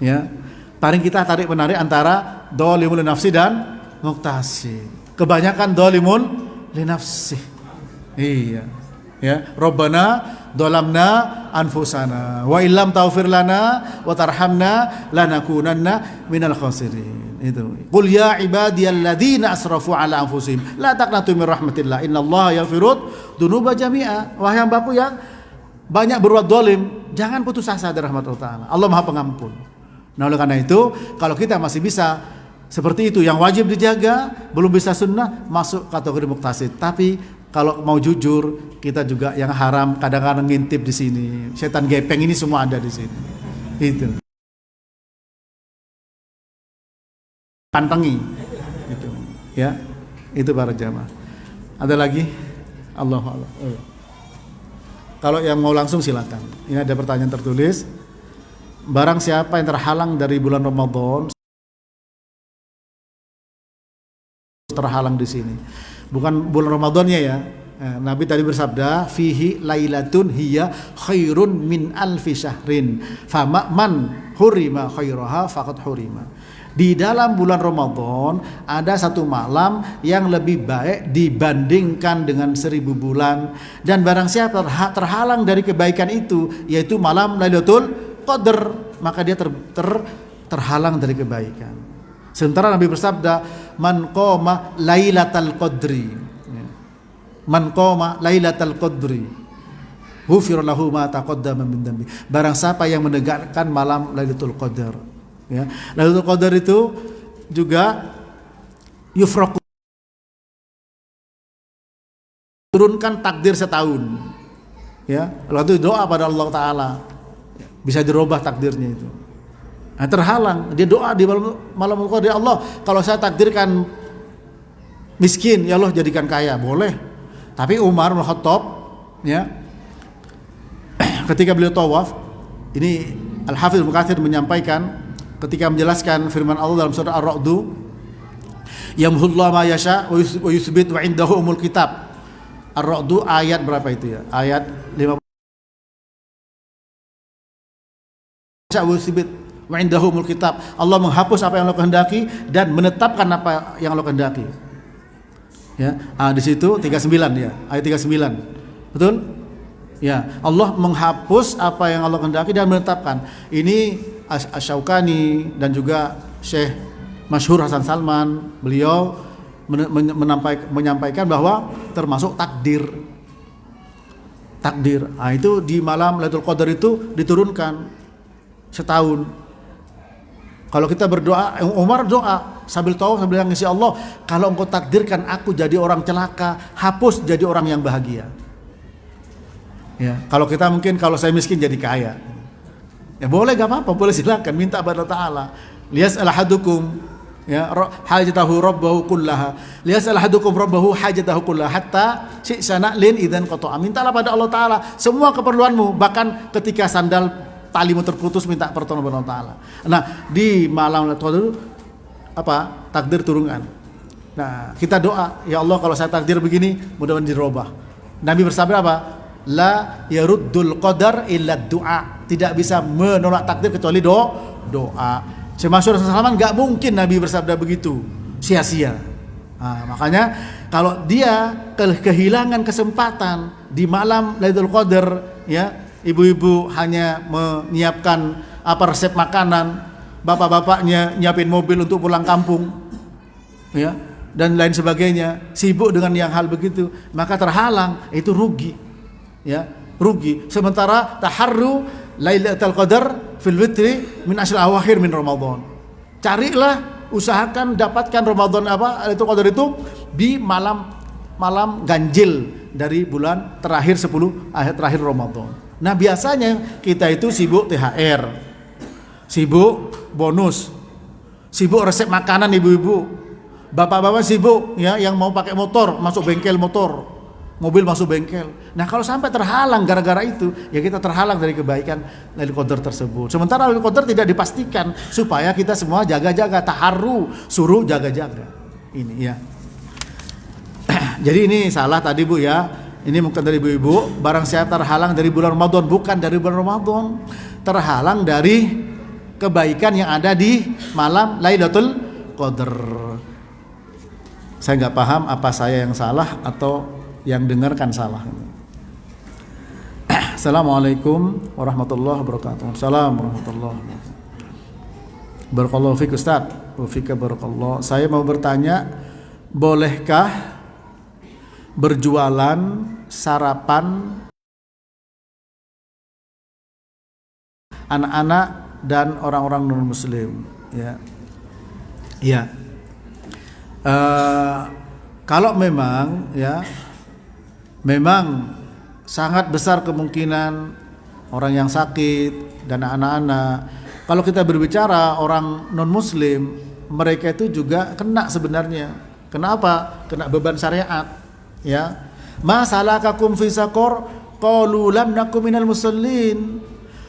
Ya. Paling kita tarik menarik antara dolimul nafsi dan muktasid. Kebanyakan dolimul li nafsi. Iya. Ya, Rabbana dolamna anfusana wa illam taghfir lana wa tarhamna lanakunanna minal khasirin. Itu. Qul ya ibadiyalladzina asrafu ala anfusihim la taqnatu min rahmatillah innallaha yaghfirud dzunuba jami'a. Wahai hambaku yang banyak berbuat zalim, jangan putus asa dari rahmat Allah Ta'ala. Allah Maha Pengampun. Nah, oleh karena itu, kalau kita masih bisa seperti itu, yang wajib dijaga, belum bisa sunnah, masuk kategori muktasid. Tapi kalau mau jujur, kita juga yang haram kadang-kadang ngintip di sini. Setan gepeng ini semua ada di sini. Itu. Pantengi. Itu. Ya. Itu para jamaah. Ada lagi? Allah. Kalau yang mau langsung silakan. Ini ada pertanyaan tertulis. Barang siapa yang terhalang dari bulan Ramadan, terhalang di sini. Bukan bulan Ramadannya ya. Nabi tadi bersabda, fihi lailatun hiya khairun min alfi syahrin. Fama man hurima khairaha faqad hurima. Di dalam bulan Ramadan ada satu malam yang lebih baik dibandingkan dengan 1000 bulan, dan barang siapa terhalang dari kebaikan itu, yaitu malam Lailatul Qadar, maka dia terhalang dari kebaikan. Sementara Nabi bersabda, man qoma lailatal qadri, man qoma lailatal qadri ghufira lahu ma taqaddama min dhanbi. Barang siapa yang menegakkan malam Lailatul Qadar, ya. Lailatul Qadar itu juga yufraqu, turunkan takdir setahun, ya. Lalu itu doa pada Allah Ta'ala, bisa dirubah takdirnya itu. Nah, terhalang, dia doa di malam Qadar, ya Allah, kalau saya takdirkan miskin, ya Allah jadikan kaya, boleh. Tapi Umar bin Khattab, ya, ketika beliau tawaf, ini Al-Hafidz Ibnu Katsir menyampaikan ketika menjelaskan firman Allah dalam surah Ar-Ra'd, yamhullahu ma yasha wa yuthbit wa indahu umul kitab. Ar-Ra'd ayat berapa itu ya? Ayat 50. Wa yuthbit wa indahu umul kitab. Allah menghapus apa yang Allah kehendaki dan menetapkan apa yang Allah kehendaki. Ya, di situ 39 ya, ayat 39. Betul? Ya, Allah menghapus apa yang Allah kehendaki dan menetapkan. Ini Asy-Syaukani dan juga Syekh Masyhur Hasan Salman, beliau menyampaikan bahwa termasuk takdir. Nah, itu di malam Lailatul Qadar itu diturunkan setahun. Kalau kita berdoa, Umar doa sambil bilang, ya Allah, kalau Engkau takdirkan aku jadi orang celaka, hapus jadi orang yang bahagia. Ya, kalau kita mungkin kalau saya miskin jadi kaya. Ya boleh, gak apa-apa, boleh silakan minta kepada Ta'ala. Liyas'al ahadukum ya hajatahu rabbahu kullaha. Liyas'al ahadukum rabbahu hajatahu kullaha hatta syi'sana lin idzan qata'a. Mintalah pada Allah Ta'ala semua keperluanmu, bahkan ketika sandal talimu terputus, minta pertolongan Allah Ta'ala. Nah, di malam Lailatul Qadar takdir turunkan. Nah, kita doa, ya Allah kalau saya takdir begini, mudah-mudahan dirubah. Nabi bersabda apa? La yaruddul qadar illa du'a. Tidak bisa menolak takdir kecuali doa. Syekh Masyhur Hasan Salman enggak mungkin Nabi bersabda begitu sia-sia. Nah, makanya kalau dia kehilangan kesempatan di malam Lailatul Qadar, ya, ibu-ibu hanya menyiapkan resep makanan, bapak-bapaknya nyiapin mobil untuk pulang kampung, ya, dan lain sebagainya, sibuk dengan yang hal begitu, maka terhalang, itu rugi. Ya, rugi. Sementara taharru Lailatul Qadar fil witri min ashril awakhir min Ramadan. Carilah, usahakan dapatkan Ramadan Lailatul Qadar itu di malam ganjil dari bulan terakhir 10 akhir terakhir Ramadan. Nah, biasanya kita itu sibuk THR, sibuk bonus, sibuk resep makanan ibu-ibu. Bapak-bapak sibuk ya yang mau pakai motor, masuk bengkel motor. Mobil masuk bengkel. Nah, kalau sampai terhalang gara-gara itu, ya kita terhalang dari kebaikan Lailatul Qadar tersebut. Sementara Lailatul Qadar tidak dipastikan, supaya kita semua jaga-jaga, taharru, suruh jaga-jaga. Ini ya. Jadi ini salah tadi Bu ya. Ini bukan dari ibu-ibu. Barang siapa terhalang dari bulan Ramadan, bukan dari bulan Ramadan. Terhalang dari kebaikan yang ada di malam Lailatul Qadar. Saya nggak paham apa saya yang salah atau yang dengarkan salah. Assalamualaikum warahmatullahi wabarakatuh. Assalamualaikum warahmatullahi wabarakatuh. Barakallahu fiik Ustaz. Wa fika barakallah. Saya mau bertanya, bolehkah berjualan sarapan anak-anak dan orang-orang non muslim? Ya. Iya. Kalau memang ya memang sangat besar kemungkinan orang yang sakit dan anak-anak. Kalau kita berbicara orang non-muslim, mereka itu juga kena sebenarnya. Kenapa? Kena beban syariat. Ya, ma salakakum fi saqar? Qalu lam nakum minal musallin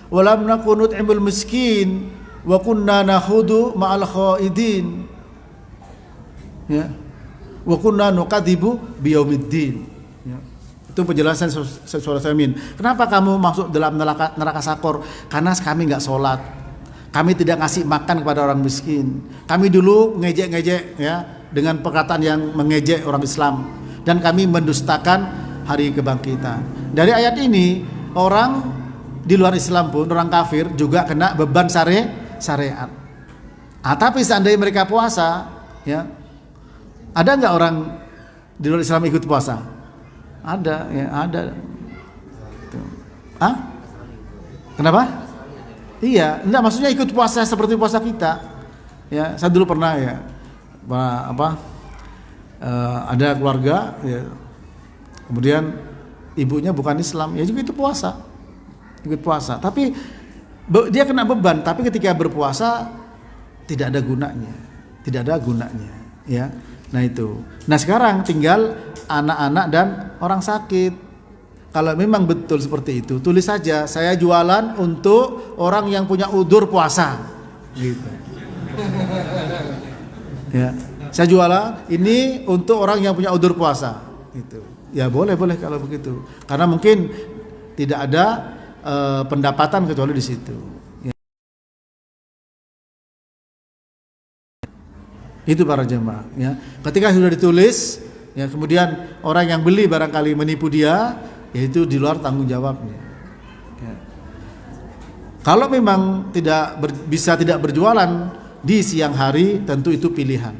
wa lam nakun nut'imul miskin wa kunna nakhudu ma'al khaidin. Ya, wa kunna nukadzibu biyaumiddin. Itu penjelasan Syekh Utsaimin. Kenapa kamu masuk dalam neraka sakor? Karena kami nggak sholat, kami tidak ngasih makan kepada orang miskin, kami dulu ngejek-ngejek ya dengan perkataan yang mengejek orang Islam, dan kami mendustakan hari kebangkitan. Dari ayat ini orang di luar Islam pun, orang kafir juga kena beban syariat. Tapi seandainya mereka puasa, ya ada nggak orang di luar Islam ikut puasa? Ada, ya ada. Kenapa? Iya, enggak, maksudnya ikut puasa seperti puasa kita. Ya, saya dulu pernah ya, ada keluarga, ya, kemudian ibunya bukan Islam, ya juga itu puasa, ikut puasa. Tapi dia kena beban, tapi ketika berpuasa tidak ada gunanya, ya. Nah itu. Nah sekarang tinggal anak-anak dan orang sakit. Kalau memang betul seperti itu, tulis saja, saya jualan untuk orang yang punya udzur puasa, gitu. Ya, saya jualan ini untuk orang yang punya udzur puasa, gitu. Ya boleh kalau begitu, karena mungkin tidak ada pendapatan kecuali di situ. Ya. Itu para jemaah. Ya, ketika sudah ditulis, ya kemudian orang yang beli barangkali menipu dia. yaitu di luar tanggung jawabnya. Ya. Kalau memang bisa tidak berjualan di siang hari, tentu itu pilihan.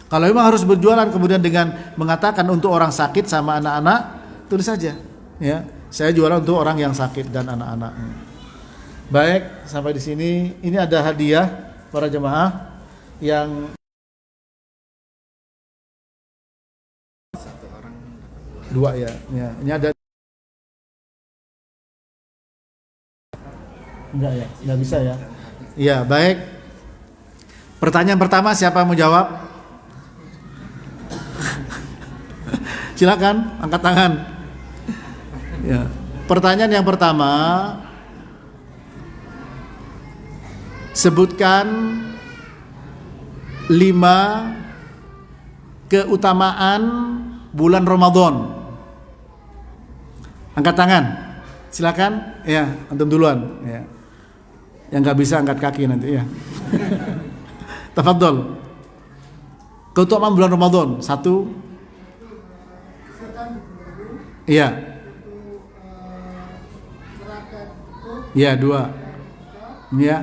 Kalau memang harus berjualan kemudian dengan mengatakan untuk orang sakit sama anak-anak, tulis saja. Ya, saya jualan untuk orang yang sakit dan anak-anak. Baik, sampai di sini. Ini ada hadiah para jemaah yang dua ya. Ini ada. Enggak ya, enggak bisa ya. Iya, baik. Pertanyaan pertama, siapa yang mau jawab? Silakan, angkat tangan. Ya. Pertanyaan yang pertama, sebutkan 5 keutamaan bulan Ramadan. Angkat tangan. Silakan. Ya, antum duluan. Ya. Yang nggak bisa angkat kaki nanti ya. Tafadhol. Keutamaan bulan Ramadan. 1. Iya. Iya, 2. Iya.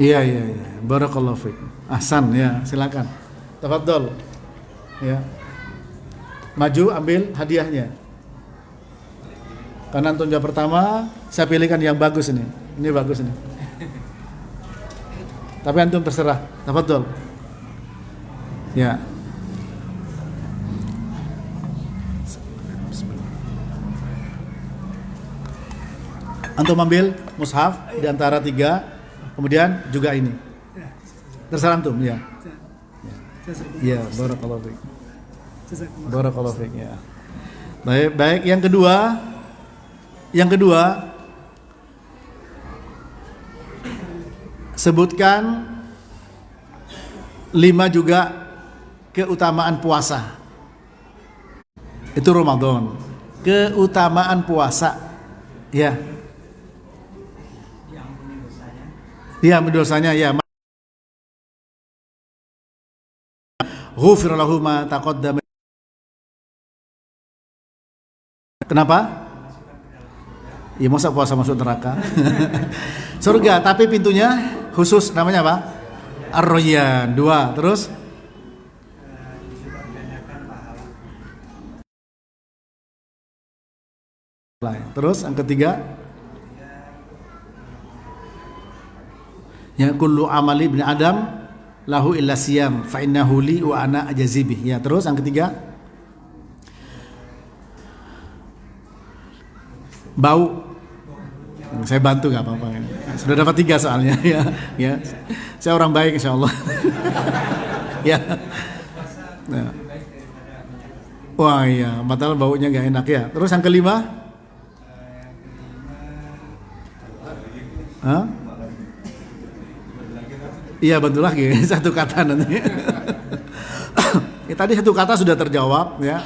Iya. Barakallahu fiik. Ahsan ya, silakan. Tafadhol. Ya. Maju ambil hadiahnya. Karena antum jawab pertama, saya pilihkan yang bagus ini. Ini bagus ini. Tapi antum terserah. Tafadhol. Ya. Antum ambil mushaf di antara 3. Kemudian juga ini. Terserah antum ya. Ya, barakallahu fiik. Barakallahu fiik ya. Baik, yang kedua sebutkan 5 juga keutamaan puasa. Itu Ramadan. Keutamaan puasa. Ya. Ya, dosanya ya. Ghufir lahu ma taqaddama. Kenapa? Ya masa puasa masuk neraka. Surga, tapi pintunya khusus, namanya apa? Ar-Rayyan. 2, terus? Terus yang ketiga? Ya kullu amali ibni Adam lahu illa siyam fa innahu li wa ana ajazibih. Ya, terus yang ketiga? Bau. Saya bantu enggak apa-apa. Sudah dapat 3 soalnya ya. Ya. Saya orang baik insyaallah. Ya. Nah. Wah iya, padahal baunya enggak enak ya. Terus yang kelima? Hah? Iya, bantu lagi 1 kata nanti. Ya, tadi 1 kata sudah terjawab ya.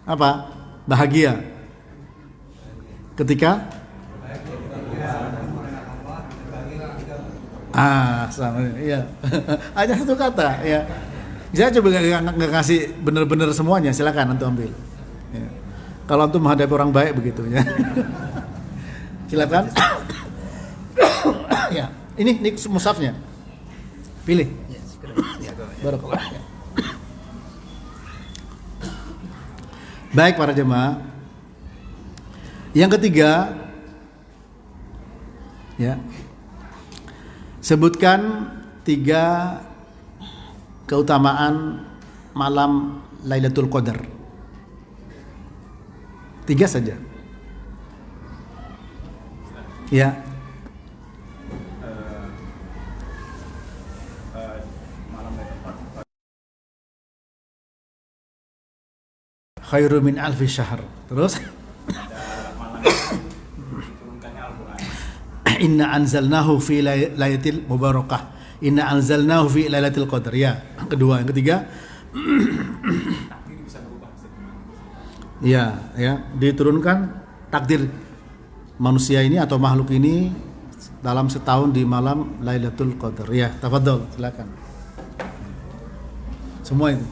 Apa? Bahagia. Ketika? Sama ya. Hanya 1 kata ya. Saya coba nggak kasih benar-benar semuanya, silakan antum ambil. Ya. Kalau antum menghadapi orang baik begitu ya. Silakan. Ya, ini mushafnya. Pilih. Barakallah. Baik para jemaah. Yang ketiga, ya, sebutkan 3 keutamaan malam Lailatul Qadar. 3 saja. Ya. Khairu min alfi syahr. Terus Inna anzalnahu fi lailatul mubarakah. Inna anzalnahu fi lailatul qadar. Ya, yang kedua, yang ketiga. Ya, ya, diturunkan takdir manusia ini atau makhluk ini dalam setahun di malam Lailatul Qadar. Ya, tafadhol, silakan. Semua itu.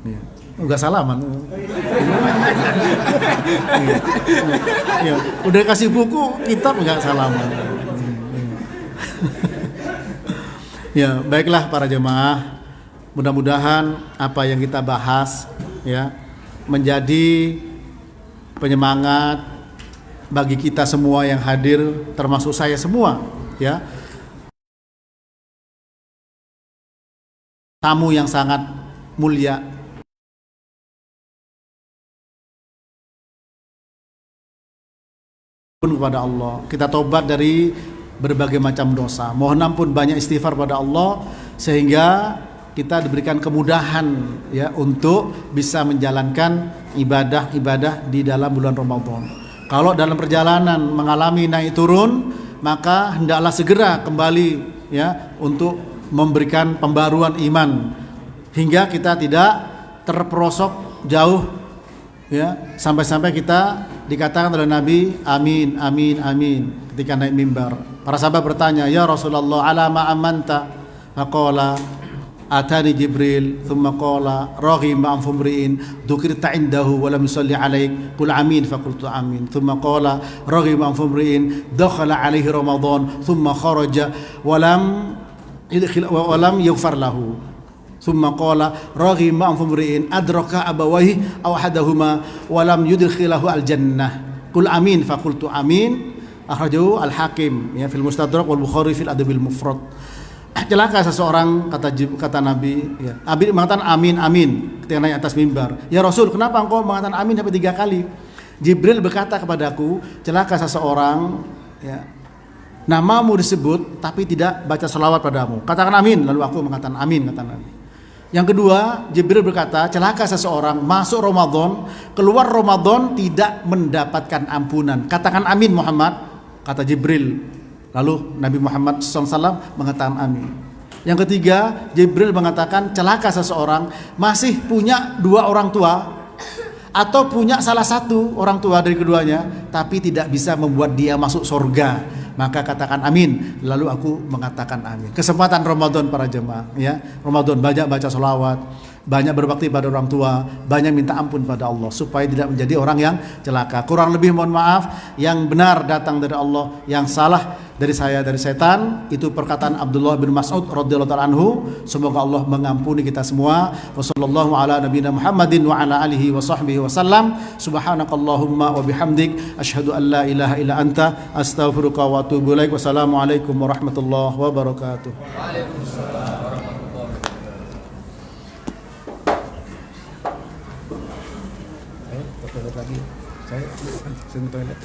Ya. Enggak salaman. Ya, udah kasih buku, kitab enggak salaman. Ya, baiklah para jemaah. Mudah-mudahan apa yang kita bahas ya menjadi penyemangat bagi kita semua yang hadir, termasuk saya semua ya. Tamu yang sangat mulia pun kepada Allah. Kita tobat dari berbagai macam dosa. Mohon ampun, banyak istighfar pada Allah sehingga kita diberikan kemudahan ya untuk bisa menjalankan ibadah-ibadah di dalam bulan Ramadan. Kalau dalam perjalanan mengalami naik turun, maka hendaklah segera kembali ya untuk memberikan pembaruan iman hingga kita tidak terperosok jauh ya sampai-sampai kita dikatakan oleh Nabi amin amin amin ketika naik mimbar. Para sahabat bertanya, "Ya Rasulullah, ala ma amanta?" Faqala atani Jibril thumma qala raghima an fumriin dzukirta indahu wa lam yusalli alaik qul amin faqultu amin thumma qala raghima an fumriin dakhala alaihi ramadan thumma kharaja wa lam yughfar lahu thumma qala raghima an fumriin adraka abawayhi aw ahadahuma wa lam yudkhilahu al jannah qul amin faqultu amin akhrajahu al hakim ya fil mustadrak wal bukhari fil adabil mufrad. Celaka seseorang kata Nabi ya. Nabi mengatakan amin amin ketika naik atas mimbar. Ya Rasul, kenapa engkau mengatakan amin sampai 3 kali? Jibril berkata kepadaku, celaka seseorang ya, namamu disebut tapi tidak baca selawat padamu. Katakan amin. Lalu aku mengatakan amin, kata Nabi. Yang kedua, Jibril berkata, celaka seseorang masuk Ramadan, keluar Ramadan tidak mendapatkan ampunan. Katakan amin Muhammad, kata Jibril. Lalu Nabi Muhammad SAW mengatakan amin. Yang ketiga, Jibril mengatakan celaka seseorang masih punya 2 orang tua atau punya salah satu orang tua dari keduanya tapi tidak bisa membuat dia masuk surga. Maka katakan amin. Lalu aku mengatakan amin. Kesempatan Ramadan para jemaah ya. Ramadan banyak baca sholawat, banyak berbakti pada orang tua, banyak minta ampun pada Allah supaya tidak menjadi orang yang celaka. Kurang lebih mohon maaf, yang benar datang dari Allah, yang salah dari saya, dari setan. Itu perkataan Abdullah bin Mas'ud radhiyallahu ta'ala anhu. Semoga Allah mengampuni kita semua. Wassallallahu ala nabiyina Muhammadin wa ala alihi wa sahbihi wasallam. Subhanakallahumma wa bihamdik asyhadu an la ilaha illa anta astaghfiruka wa atubu ilaik. Wassalamualaikum warahmatullahi wabarakatuh. Waalaikumsalam warahmatullahi wabarakatuh. Saya toilet lagi. Saya toilet.